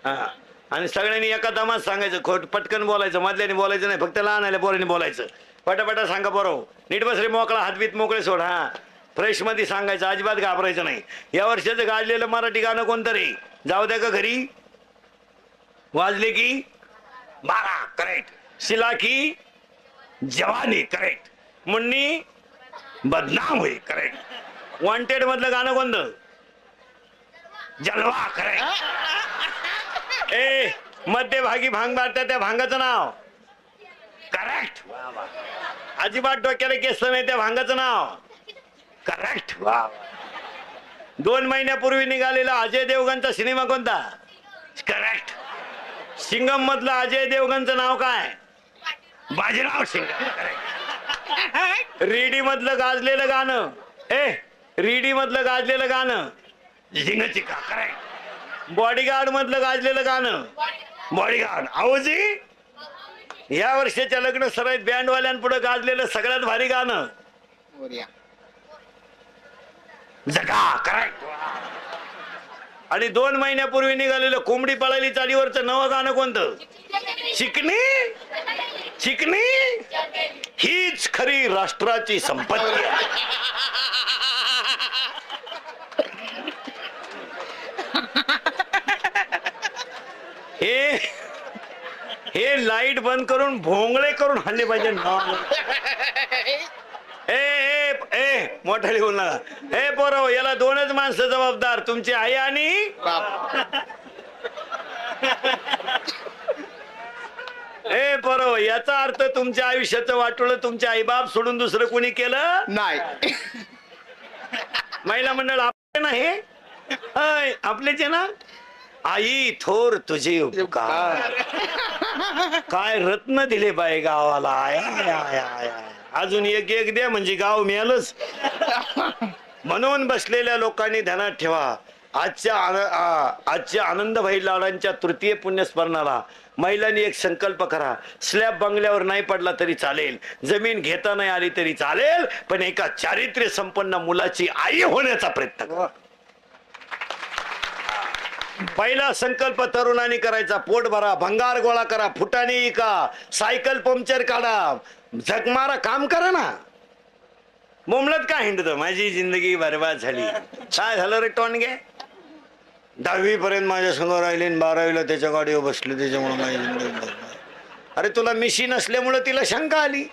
हा, आणि सगळ्यांनी एका दमात सांगायचं. खोट पटकन बोलायचं, मधल्याने बोलायचं नाही. फक्त लहान आल्या पोरांनी बोलायचं. पटापटा सांगा बरोबर. नीट बस रे. मोकळा हातबीत मोकळे सोड. हा, फ्रेश मध्ये सांगायचं. अजिबात घाबरायचं नाही. या वर्षाचं गाजलेलं मराठी गाणं कोणतं रे. जाऊ द्या का घरी. वाजले की बारा. करेक्ट. शिला की जवानी. करेक्ट. मुन्नी बदनाम होई. करेक्ट. वॉन्टेड मधलं गाणं कोणतं. जलवा. करेक्ट. ए मध्यभागी भांग मारतात त्या भांगाचं नाव करेक्ट. अजिबात डोक्याला केस नाही त्या भांगाचं नाव करेक्ट. 2 महिन्यापूर्वी निघालेला अजय देवगणचा सिनेमा कोणता करेक्ट. सिंगम मधलं अजय देवगणचं नाव काय बाजीराव सिंगम करेक्ट. रेडी मधलं गाजलेलं गाणं रेडी मधलं गाजलेलं गाणं झिंग चिका करेक्ट. बॉडीगार्ड मधलं गाजलेलं गाणं बॉडीगार्ड. आहोजी या वर्षाच्या लग्न सराईत बँडवाल्यांपुढे गाजलेलं सगळ्यात भारी गाणं जगा करेक्ट. आणि 2 महिन्यापूर्वी निघालेलं कोंबडी पळाली चालीवरचं नवं गाणं कोणतं चिकनी चिकनी हीच खरी राष्ट्राची संपत्ती आहे. हे लाईट बंद करून भोंगळे करून हल्ले पाहिजे ना. ए ए मोठाली बोल नका. ए पोरं याला 2च माणसं जबाबदार तुमची आई आणि ए पोरं याचा अर्थ तुमच्या आयुष्याचं वाटोळं तुमचे आईबाप सोडून दुसरं कोणी केलं नाही. महिला मंडळ आपले ना हे आपलेच आहे ना. आई थोर तुझे उपकार काय रत्न दिले बाई गावाला. आया आया आया अजून एक एक द्या म्हणजे गाव मिळालंच. म्हणून बसलेल्या लोकांनी ध्यानात ठेवा आजच्या आनंदभाई लाडांच्या तृतीय पुण्यस्मरणाला महिलांनी एक संकल्प करा. स्लॅब बंगल्यावर नाही पडला तरी चालेल, जमीन घेता नाही आली तरी चालेल, पण एका चारित्र्य संपन्न मुलाची आई होण्याचा प्रयत्न करा. पहिला संकल्प तरुणांनी करायचा. पोट भरा, भंगार गोळा करा, फुटाणे विका, सायकल पंक्चर काढा, झकमारा काम करा ना. बोमलत का हिंडत माझी जिंदगी बरबाद झाली. काय झालं रे टोनगे 10वी पर्यंत माझ्या संग राहिले 12वीला त्याच्या गाडीवर बसले त्याच्यामुळे माझी जिंदगी बरबाद. अरे तुला मिशी नसल्यामुळे तिला शंका आली.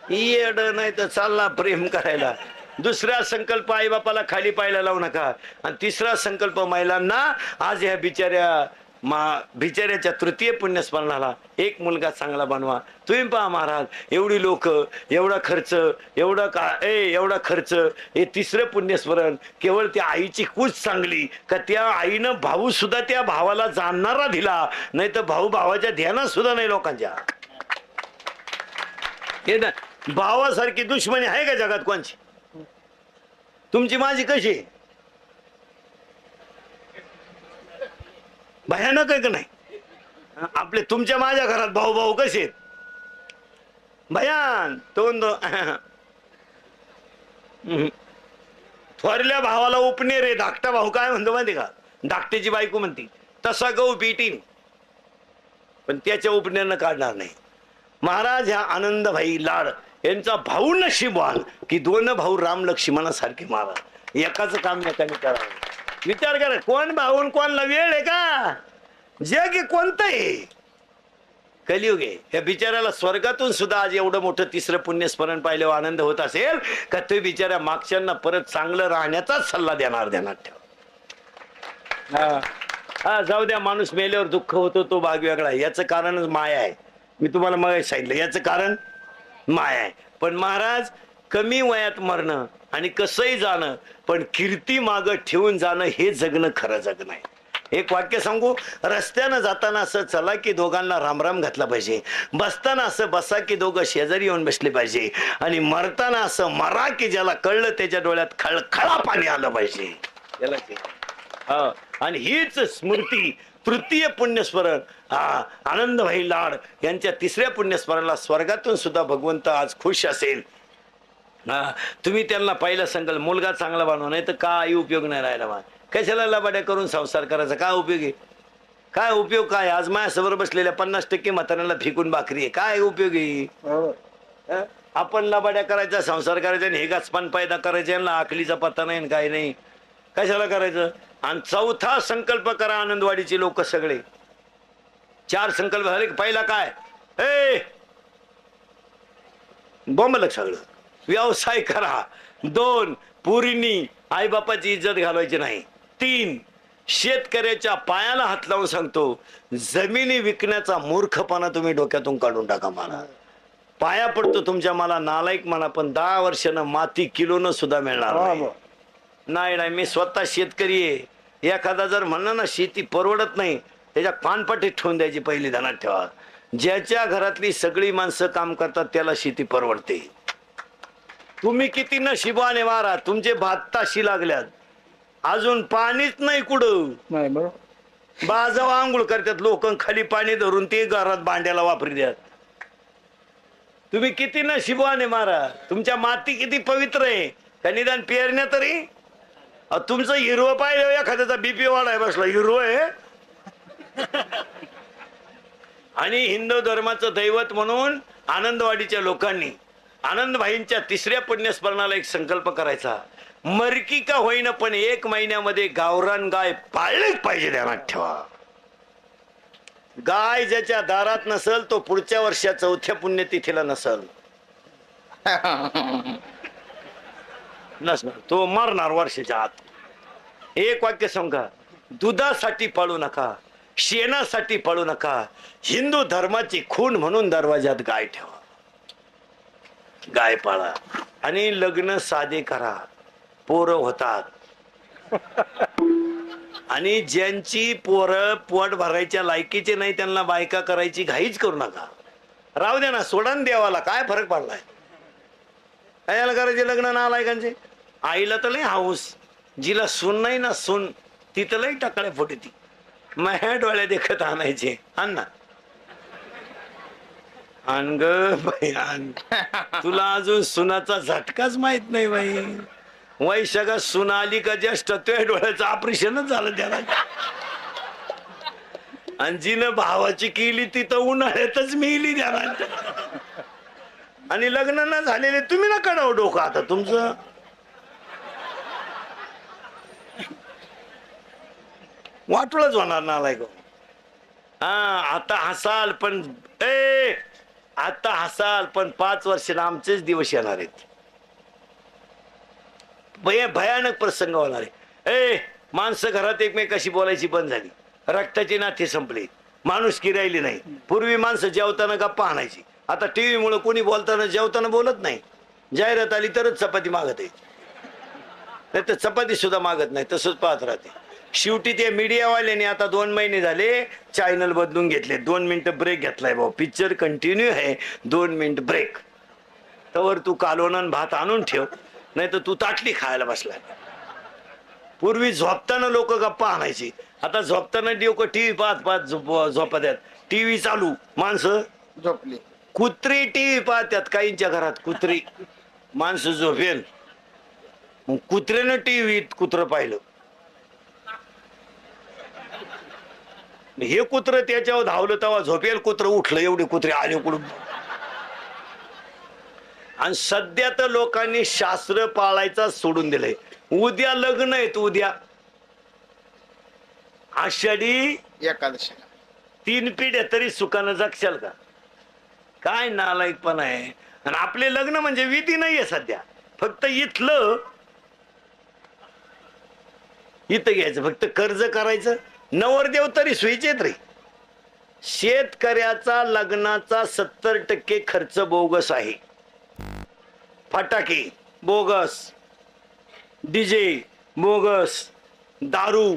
येड नाही तर चालला प्रेम करायला. दुसरा संकल्प आई बापाला खाली पाहायला लावू नका. आणि तिसरा संकल्प महिलांना आज ह्या बिचाऱ्याच्या तृतीय पुण्यस्मरणाला एक मुलगा चांगला बनवा. तुम्ही पहा महाराज एवढी लोक एवढा खर्च एवढा खर्च. हे तिसरं पुण्यस्मरण केवळ त्या आईची कूच चांगली का त्या आईनं भाऊ सुद्धा त्या भावाला जाणणारा दिला, नाही तर भाऊ भावाच्या ध्यानात सुद्धा नाही लोकांच्या. हे ना भावासारखी दुश्मनी आहे का जगात कोणची. तुमची माझी कशी भयानक आहे का नाही. आपले तुमच्या माझ्या घरात भाऊ भाऊ कसे आहेत भयान. थोरल्या भावाला उपनेर रे धाकटा भाऊ काय म्हणतो माहिती का, धाकट्याची बायको म्हणती तसा गहू पिटीन, पण त्याच्या उपनेरनं काढणार नाही. महाराज ह्या आनंदभाई लाड यांचा भाऊ नशीबवान की 2 भाऊ राम लक्ष्मणासारखे महाराज. एकाच काम एकाने करावं. विचार करा कोण भाऊन कोणला वेळ आहे का. जग कोणतं आहे कलियुग आहे. या बिचाऱ्याला स्वर्गातून सुद्धा आज एवढं मोठं तिसरं पुण्यस्मरण पाहिल्यावर आनंद होत असेल का तो बिचाऱ्या मागच्यांना परत चांगलं राहण्याचाच सल्ला देणार ध्यानात ठेवा. हा जाऊ द्या माणूस मेल्यावर दुःख होतो तो भाग वेगळा. याचं कारणच माया आहे. मी तुम्हाला मग सांगितलं याचं कारण माया आहे. पण महाराज कमी वयात मरणं आणि कसंही जाणं पण कीर्ती मागं ठेवून जाणं हे जगणं खरं जगणं आहे. एक वाक्य सांगू. रस्त्यानं जाताना असं चला की दोघांना रामराम घातला पाहिजे, बसताना असं बसा की दोघं शेजारी येऊन बसले पाहिजे, आणि मरताना असं मरा की ज्याला कळलं त्याच्या डोळ्यात खळखळा पाणी आलं पाहिजे. आणि हीच स्मृती तृतीय पुण्यस्मरण आनंदभाई लाड यांच्या तिसऱ्या पुण्यस्मरणाला स्वर्गातून सुद्धा भगवंत आज खुश असेल. तुम्ही त्यांना पहिला संकल्प मुलगा चांगला बनवा, नाही तर काही उपयोग नाही राहिला. कशाला लबाड्या करून संसार करायचा काय उपयोग आहे. काय उपयोग काय. आज माझ्यासमोर बसलेल्या 50% म्हाताऱ्यांना फेकून भाकरी आहे. काय उपयोग आहे. आपण लबाड्या करायचा संसार करायचा आणि हे गाचपान पैदा करायचे यांना आखलीचा पत्ता नाही काय नाही. कशाला करायचं. आणि चौथा संकल्प करा आनंदवाडीचे लोक सगळे. 4 संकल्प झाले. पहिला काय बोंबलक सगळं व्यवसाय करा. 2 पोरींनी आई बापाची इज्जत घालवायची नाही. 3 शेतकऱ्याच्या पायाला हात लावून सांगतो, जमिनी विकण्याचा मूर्खपणा तुम्ही डोक्यातून काढून टाका. मला पाया पडतो तुमच्या, मला नालायक म्हणा, पण 10 वर्षानं माती किलोनं सुद्धा मिळणार नाही. नाही, मी स्वतः शेतकरी आहे. एखादा जर म्हणलं ना शेती परवडत नाही, त्याच्या पानपट्टीत ठेवून द्यायची, पहिली ध्यानात ठेवा. ज्याच्या घरातली सगळी माणसं काम करतात त्याला शेती परवडते. तुम्ही किती नशिबाने वारा, तुमचे भात ताशी लागल्यात, अजून पाणीच नाही कुठं. नाही बरोबर. बाजाव आंघोळ करतात लोक, खाली पाणी धरून ते घरात भांड्याला वापरी द्यात. तुम्ही किती नशिबाने मारा, तुमच्या माती किती पवित्र आहे. का निदान पेरण्या तरी तुमचं हिरवं पाहिजे, एखाद्याचा बीपी वाढाय बसला, हिरवं आहे. आणि हिंदू धर्माचं दैवत म्हणून आनंदवाडीच्या लोकांनी आनंदभाईंच्या 3ऱ्या पुण्यस्मरणाला एक संकल्प करायचा, मरकी का होईना पण 1 महिन्यामध्ये गावरान गाय पाळलीच पाहिजे. ध्यानात ठेवा. गाय ज्याच्या दारात नसल तो पुढच्या वर्षा 4थ्या पुण्यतिथीला नसल, तो मरणार वर्षाच्या आत. एक वाक्य सांगा, दुधासाठी पाळू नका, शेणासाठी पाळू नका, हिंदू धर्माची खून म्हणून दरवाजात गाय ठेवा. गाय पाळा आणि लग्न साधे करा, पोरं होतात. आणि ज्यांची पोरं पोट भरायच्या लायकीचे नाही त्यांना बायका करायची घाईच करू नका. राहू द्या ना, सोडून देवाला काय फरक पडलाय. याला करायचे लग्न नालायकांचे. आईला तर लय हाऊस, जिला सून नाही ना सून ती तर लय टाकळ्या फुटी, ती माझ्या डोळ्या देखत आणायचे. आण ना, आण ग बाई आण. तुला अजून सुनाचा झटकाच माहित नाही बाई. वैशाखा सुन आली का जस्ट तुझ्या डोळ्याचं ऑपरेशनच झालं त्याला. आणि जिनं भावाची केली ती तर उन्हाळ्यातच मिली त्याला. आणि लग्न न झालेले तुम्ही ना काढावं डोकं आता तुमचं. वाटोळच होणार नालायक. आता हसाल पण आता हसाल पण 5 वर्षाला आमचेच दिवस येणार आहेत. भयानक प्रसंग होणार आहे. माणसं घरात एकमेकाशी बोलायची बंद झाली, रक्ताची नाते संपली, माणुसकी राहिली नाही. पूर्वी माणसं जेवताना गप्पा आणायची, आता टीव्ही मुळे कोणी बोलताना जेवताना बोलत नाही. जाहिरात आली तरच चपाती मागत आहे, नाही तर चपाती सुद्धा मागत नाही, तसंच पाहत राहते. शेवटी ते मीडियावाल्याने आता 2 महिने झाले चॅनल बदलून घेतले. 2 मिनिटं ब्रेक घेतलाय भाऊ, पिक्चर कंटिन्यू आहे, 2 मिनिट ब्रेक. तवर तू कालवण भात आणून ठेव, नाही तर तू ताटली खायला बसलाय. पूर्वी झोपताना लोक गप्पा आणायची, आता झोपताना लोक टीव्ही पाहत झोपा द्यात. टीव्ही चालू, माणसं झोपली. कुत्री टीव्ही पाहत्यात. काहींच्या घरात कुत्री, माणसं झोपेल, कुत्र्यानं टीव्हीत कुत्र पाहिलं, हे कुत्र त्याच्यावर धावलं तेव्हा झोपेल कुत्र उठलं. एवढे कुत्रे आले कुठून. आणि सध्या तर लोकांनी शास्त्र पाळायचा सोडून दिलंय. उद्या लग्न आहेत, उद्या आषाढी एकादशीला 3 पिढ्या तरी सुखानं जगशाल का. काय नालायकपणा आहे. आणि आपले लग्न म्हणजे विधी नाहीये सध्या, फक्त इथं घ्यायचं, फक्त कर्ज करायचं. नवरदेव तरी सोयीचेत रे. शेतकऱ्याचा लग्नाचा 70% खर्च बोगस आहे. फटाके बोगस, डीजे बोगस, दारू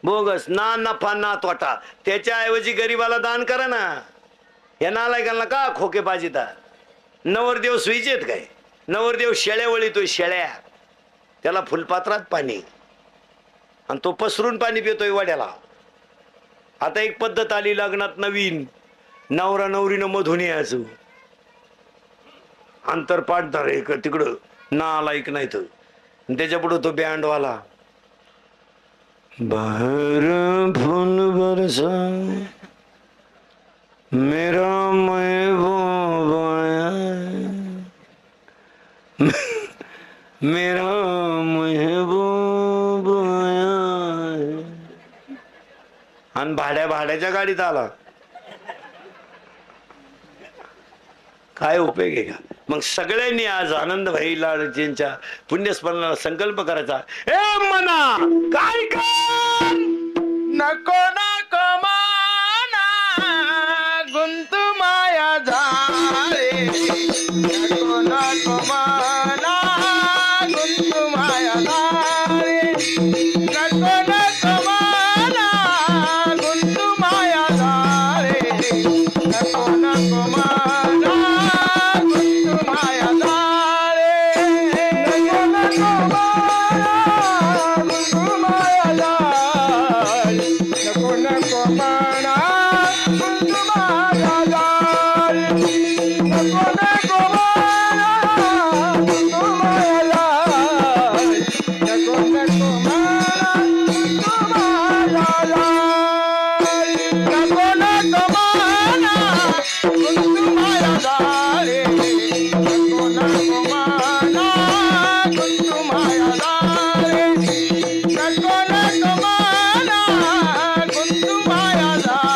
बोगस, ना नफा ना तोटा. त्याच्याऐवजी गरीबाला दान करा ना. या नालायकांना का खोके पाजिता. नवरदेव सोयीचेत काय. नवरदेव शेळ्या वळीतोय, शेळ्या. त्याला फुलपात्रात पाणी आणि तो पसरून पाणी पितोय वड्याला. आता एक पद्धत आली लग्नात नवीन, नवरा नवरीनं मधून यायचं. अंतर पाठदार एक तिकडं नालायक नाही तर त्याच्या पुढे तो बँडवाला. बाहर फूल बरसा मेरा महबूबाया, मेरा महबूब आया. आणि भाड्याच्या गाडीत आला. काय उपयोग आहे का. मग सगळ्यांनी आज आनंदभाई लाडजींच्या पुण्यस्मरणाला संकल्प करायचा. ए मना काय कर नको नको माना गुंतू माया झाले नको नको माना गुंतू माया झाले नको नको माना गुंतू माया झाले नको नको माना गुंतू माया झाले नको नको माना गुंतू माया झाले नको नको माना गुंतू माया झाले नको नको माना गुंतू माया झाले नको नको माना गुंतू माया झाले नको नको माना गुंतू माया झाले नको नको माना गुंतू माया झाले नको नको माना गुंतू माया झाले नको नको माना गुंतू माया झाले नको नको माना गुंतू माया झाले नको नको माना गुंतू माया झाले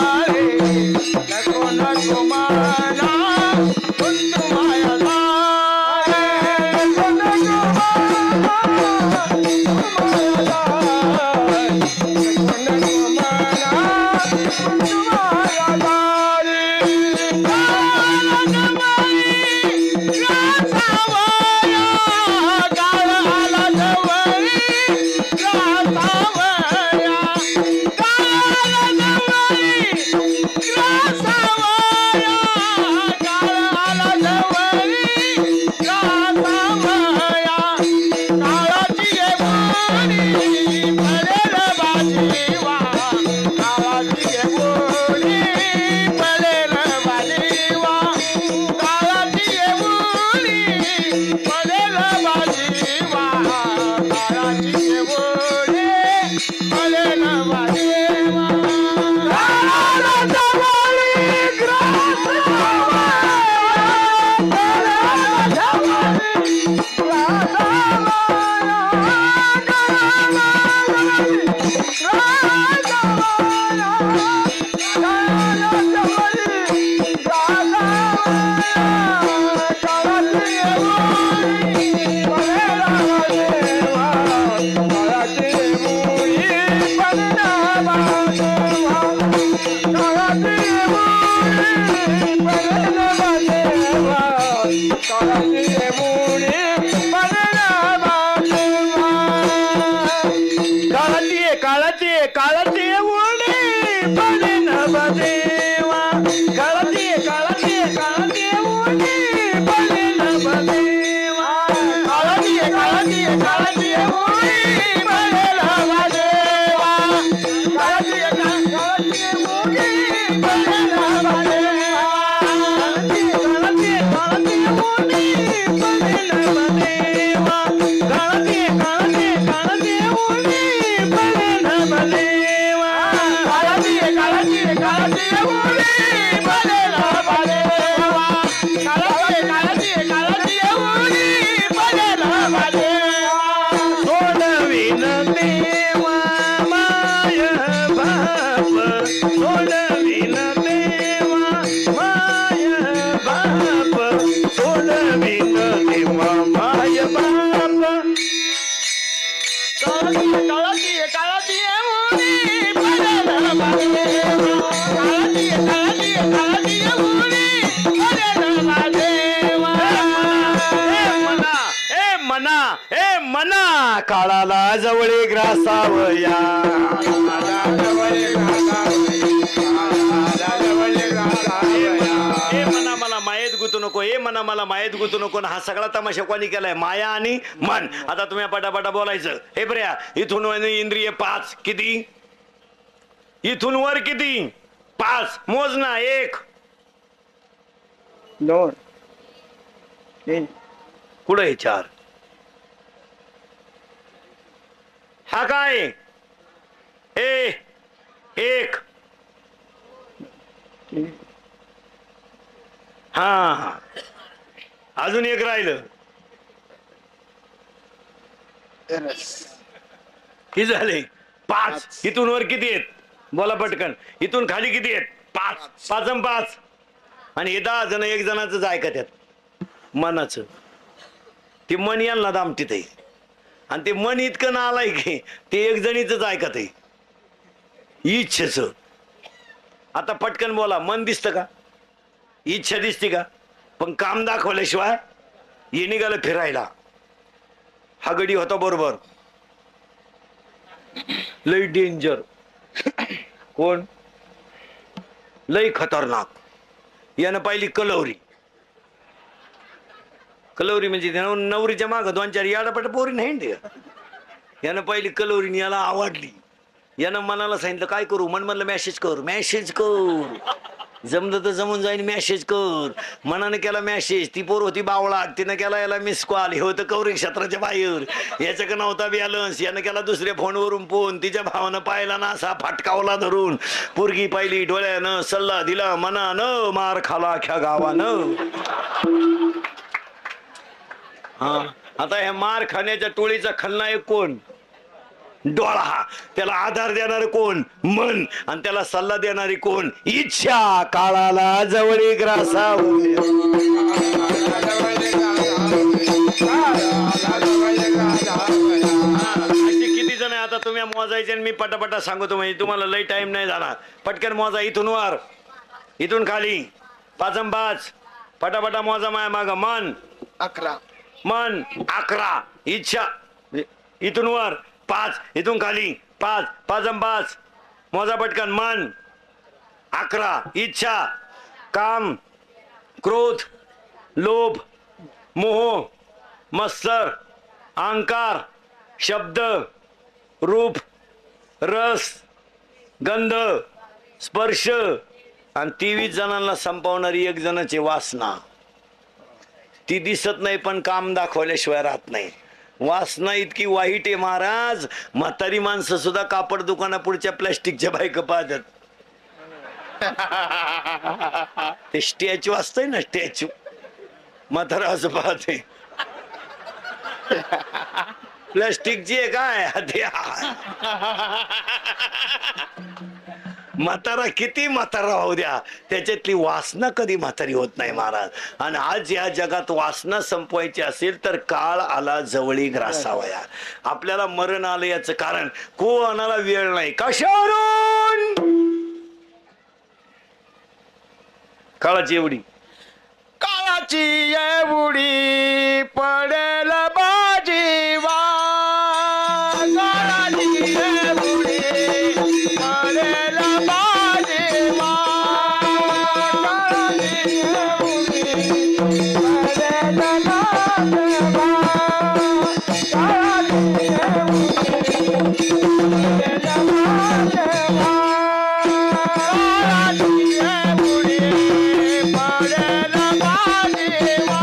काळाला जवळे ग्रासावया हे मना मला मायेत गुतू नको हे मना मला मायेत गुतू नको हा सगळा तमाशा कोणी केलाय माया आणि मन. आता तुम्ही पटापटा बोलायचं. हे बऱ्या इथून इंद्रिय 5 किती इथून वर किती 5 मोज ना 1 2 3 कुठे 4 हा काय 1 हा अजून 1 राहिलं. किती झाले 5. इथून वर किती आहेत बोला पटकन. इथून खाली किती आहेत 5 5 आणि 5 आणि हे 10 जण एक जणाच ऐकत आहेत. मनाचं. ते मन यांना दामटीत आहे आणि ते मन इतकं ना आलाय की ते एक जणीच ऐकत आहे इच्छेच. आता पटकन बोला, मन दिसतं का? इच्छा दिसते का? पण काम दाखवल्याशिवाय ये निघालं फिरायला. हा गडी होता बरोबर, लई डेंजर. कोण? लई खतरनाक. यानं पाहिली कलवरी. कलवरी म्हणजे नवरीच्या माग 2-4 याडापट पोरी नाही ते. यानं पाहिली कलवरी, याला आवडली. यानं मनाला सांगितलं काय करू? मन म्हणलं मेसेज कर, मेसेज कर. जमलं तर जमून जाईन, मेसेज कर. मनाने केला मेसेज. ती पोर होती बावळा, तिनं केला याला मिस कॉल. हे होतं कवरिंग क्षेत्राच्या बाहेर. याच्याकडे नव्हता बॅलन्स. यानं केला दुसऱ्या फोनवरून फोन. तिच्या भावानं पाहिला ना असा फटकावला धरून. पोरगी पाहिली डोळ्यानं, सल्ला दिला मनानं, मार खाला अख्ख्या गावानं. हा, आता ह्या मार खाण्याच्या टोळीचा खलनायक कोण? डोळा. त्याला आधार देणारे कोण? मन. आणि त्याला सल्ला देणारी कोण? इच्छा. काळाला जवळी ग्रासावली. अशी किती जण आहे आता तुम्ही मोजायचे आणि मी पटापटा सांगतो, म्हणजे तुम्हाला लई टाइम नाही जाणार. पटकन मोजा. इथून वर, इथून खाली 5 पटापटा मोजा. माया माग मन 11, मन 11, इच्छा इथून वर 5, इथून खाली 5, 5 मोजा पटकन. मन 11, इच्छा, काम, क्रोध, लोभ, मोह, मत्सर, अहंकार, शब्द, रूप, रस, गंध, स्पर्श आणि 23 जणांना संपवणारी एक जणाची वासना. ती दिसत नाही पण काम दाखवल्याशिवाय राहत नाही. वासना इतकी वाईट आहे महाराज, म्हातारी माणसं सुद्धा कापड दुकाना पुढच्या प्लॅस्टिकच्या बायका पाहतात. ते स्टॅच्यू असतंय ना, स्टॅच्यू. म्हातारा असं पाहते, प्लॅस्टिकची आहे काय ते. म्हातारा किती म्हातारा होऊ द्या, त्याच्यातली वासना कधी म्हातारी होत नाही महाराज. आणि आज या जगात वासना संपवायची असेल तर काळ आला जवळी ग्रासावया. आपल्याला मरण आलं याचं कारण कोणाला वेळ नाही. कशावरून? काळाची एवढी, काळाची एवढी पडेल बाजीवा. काळाची एवढी पडेल बाजीवा. काळाची एवढी पडेल बाजीवा. काळाची एवढी पडेल बाजीवा.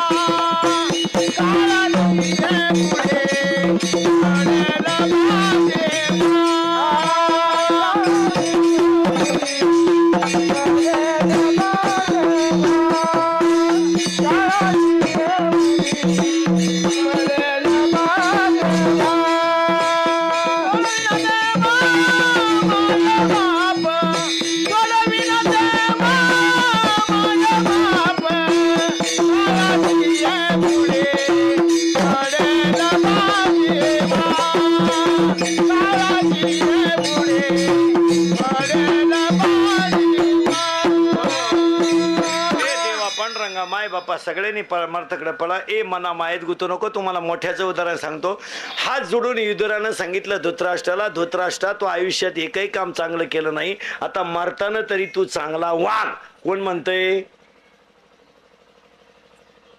माय बापा सगळ्यांनी परमार्थकडे पळा. ए मना मायेत गुतू नको. तुम्हाला मोठ्याचं उदाहरण सांगतो. हात जोडून युधिरानं सांगितलं धृतराष्ट्राला, धृतराष्ट्रा तू आयुष्यात एकही काम चांगलं केलं नाही, आता मरताना तरी तू चांगला वाग. कोण म्हणतंय?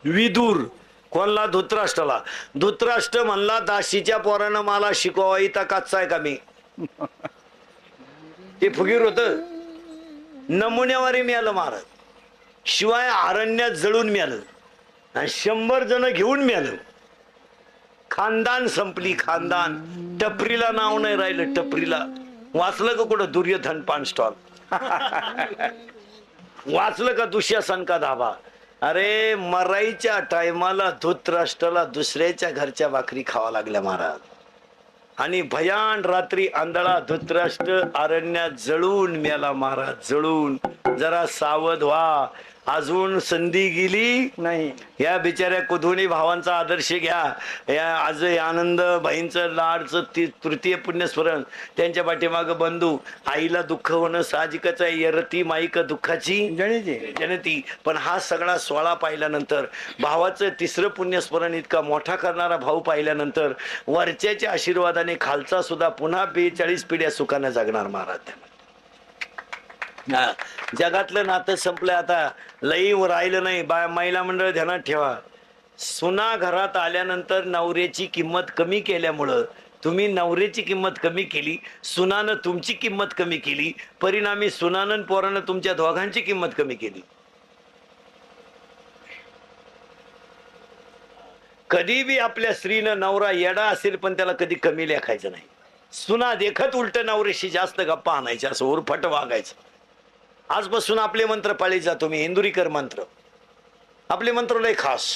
विदुर. कोणला? धृतराष्ट्राला. धृतराष्ट्र म्हणला दाशीच्या पोरानं मला शिकवा, इथं कच्चा आहे का मी? ते फुगीर होत. नमुन्यावारी मिळालं महाराज, शिवाय अरण्यात जळून मिळालं आणि 100 जण घेऊन मिळालं. खानदान संपली, खानदान. टपरीला नाव नाही राहिलं. टपरीला वाचलं का कुठं? दुर्योधन पान स्टॉल वाचलं का? दुःशासन का धाबा? अरे मराईच्या टायमाला धृतराष्ट्राला दुसऱ्याच्या घरच्या भाकरी खावा लागल्या महाराज. आणि भयान रात्री आंधळा धृतराष्ट्र अरण्यात जळून मेला महाराज, जळून. जरा सावध व्हा, अजून संधी गेली नाही. या बिचाऱ्या कुधुनी भावांचा आदर्श घ्या. या आज आनंद भाईंचं लाडचं तृतीय पुण्यस्मरण, त्यांच्या पाठीमाग बंधू, आईला दुःख होणं साहजिकच आहे. यरती माईक दुःखाची जनती. पण हा सगळा सोहळा पाहिल्यानंतर, भावाचं तिसरं पुण्यस्मरण इतका मोठा करणारा भाऊ पाहिल्यानंतर, वरच्याच्या आशीर्वादाने खालचा सुद्धा पुन्हा 42 पिढ्या सुखाने जगणार महाराज. जगातलं नातं संपलं, आता लई राहिलं नाही. महिला मंडळ ध्यानात ठेवा, सुना घरात आल्यानंतर नवऱ्याची किंमत कमी केल्यामुळं तुम्ही नवऱ्याची किंमत कमी केली, सुनानं तुमची किंमत कमी केली, परिणामी सुनानं पोरानं तुमच्या दोघांची किंमत कमी केली. कधी बी आपल्या स्त्रीनं नवरा येडा असेल पण त्याला कधी कमी लेखायचं नाही. सुना देखत उलट नवऱ्याशी जास्त गप्पा आणायच्या, असं उरफट वागायचं. आजपासून आपले मंत्र पाळी जा तुम्ही, इंदुरीकर मंत्र. आपले मंत्र लय खास,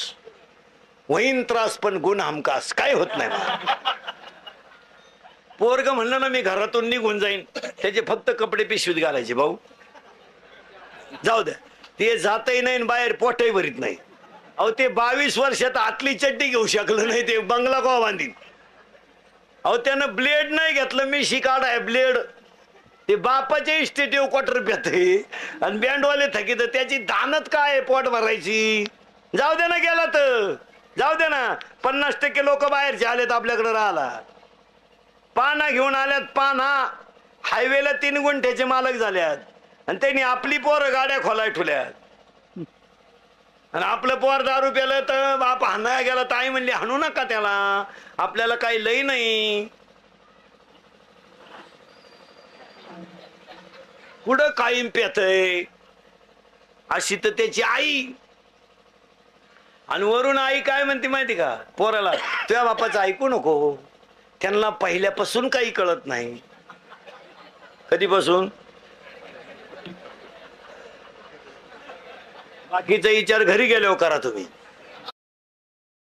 वहीन त्रास पण गुण हमकास, काय होत नाही. पोरग म्हणलं ना मी घरातून निघून जाईन, त्याचे फक्त कपडे पिशवीत घालायचे. भाऊ जाऊ द्या, ते जातही नाही बाहेर पोटही भरीत नाही. अहो ते 22 वर्षात आतली चड्डी घेऊ शकलं नाही, ते बंगला का बांधीन. अहो त्यानं ब्लेड नाही घेतलं, मी शिकाडाय ब्लेड. ते बापाच्या इस्टेट क्वार्टर पेते आणि बँडवाले थकीत, त्याची दानत काय पोट भरायची. जाऊ दे ना, गेला तर जाऊ दे ना. 50% लोक बाहेरचे आलेत आपल्याकडे राहायला. पाना घेऊन आल्यात, पाना हायवेला 3 गुंठ्याचे मालक झाल्यात आणि त्यांनी आपली पोरं गाड्या खोलाय ठेवल्यात. आणि आपलं पोर दारू प्यालं तर बाप हाणायला गेला, ताई म्हणली हाणू नका त्याला, आपल्याला काही लई नाही. पुढं कायम पेतय अशी तर त्याची आई. आणि वरून आई काय म्हणते माहिती का पोराला, तुझ्या बापाचं ऐकू नको. त्यांना पहिल्यापासून काही कळत नाही. कधीपासून? बाकीचा विचार घरी गेल्यावर करा तुम्ही.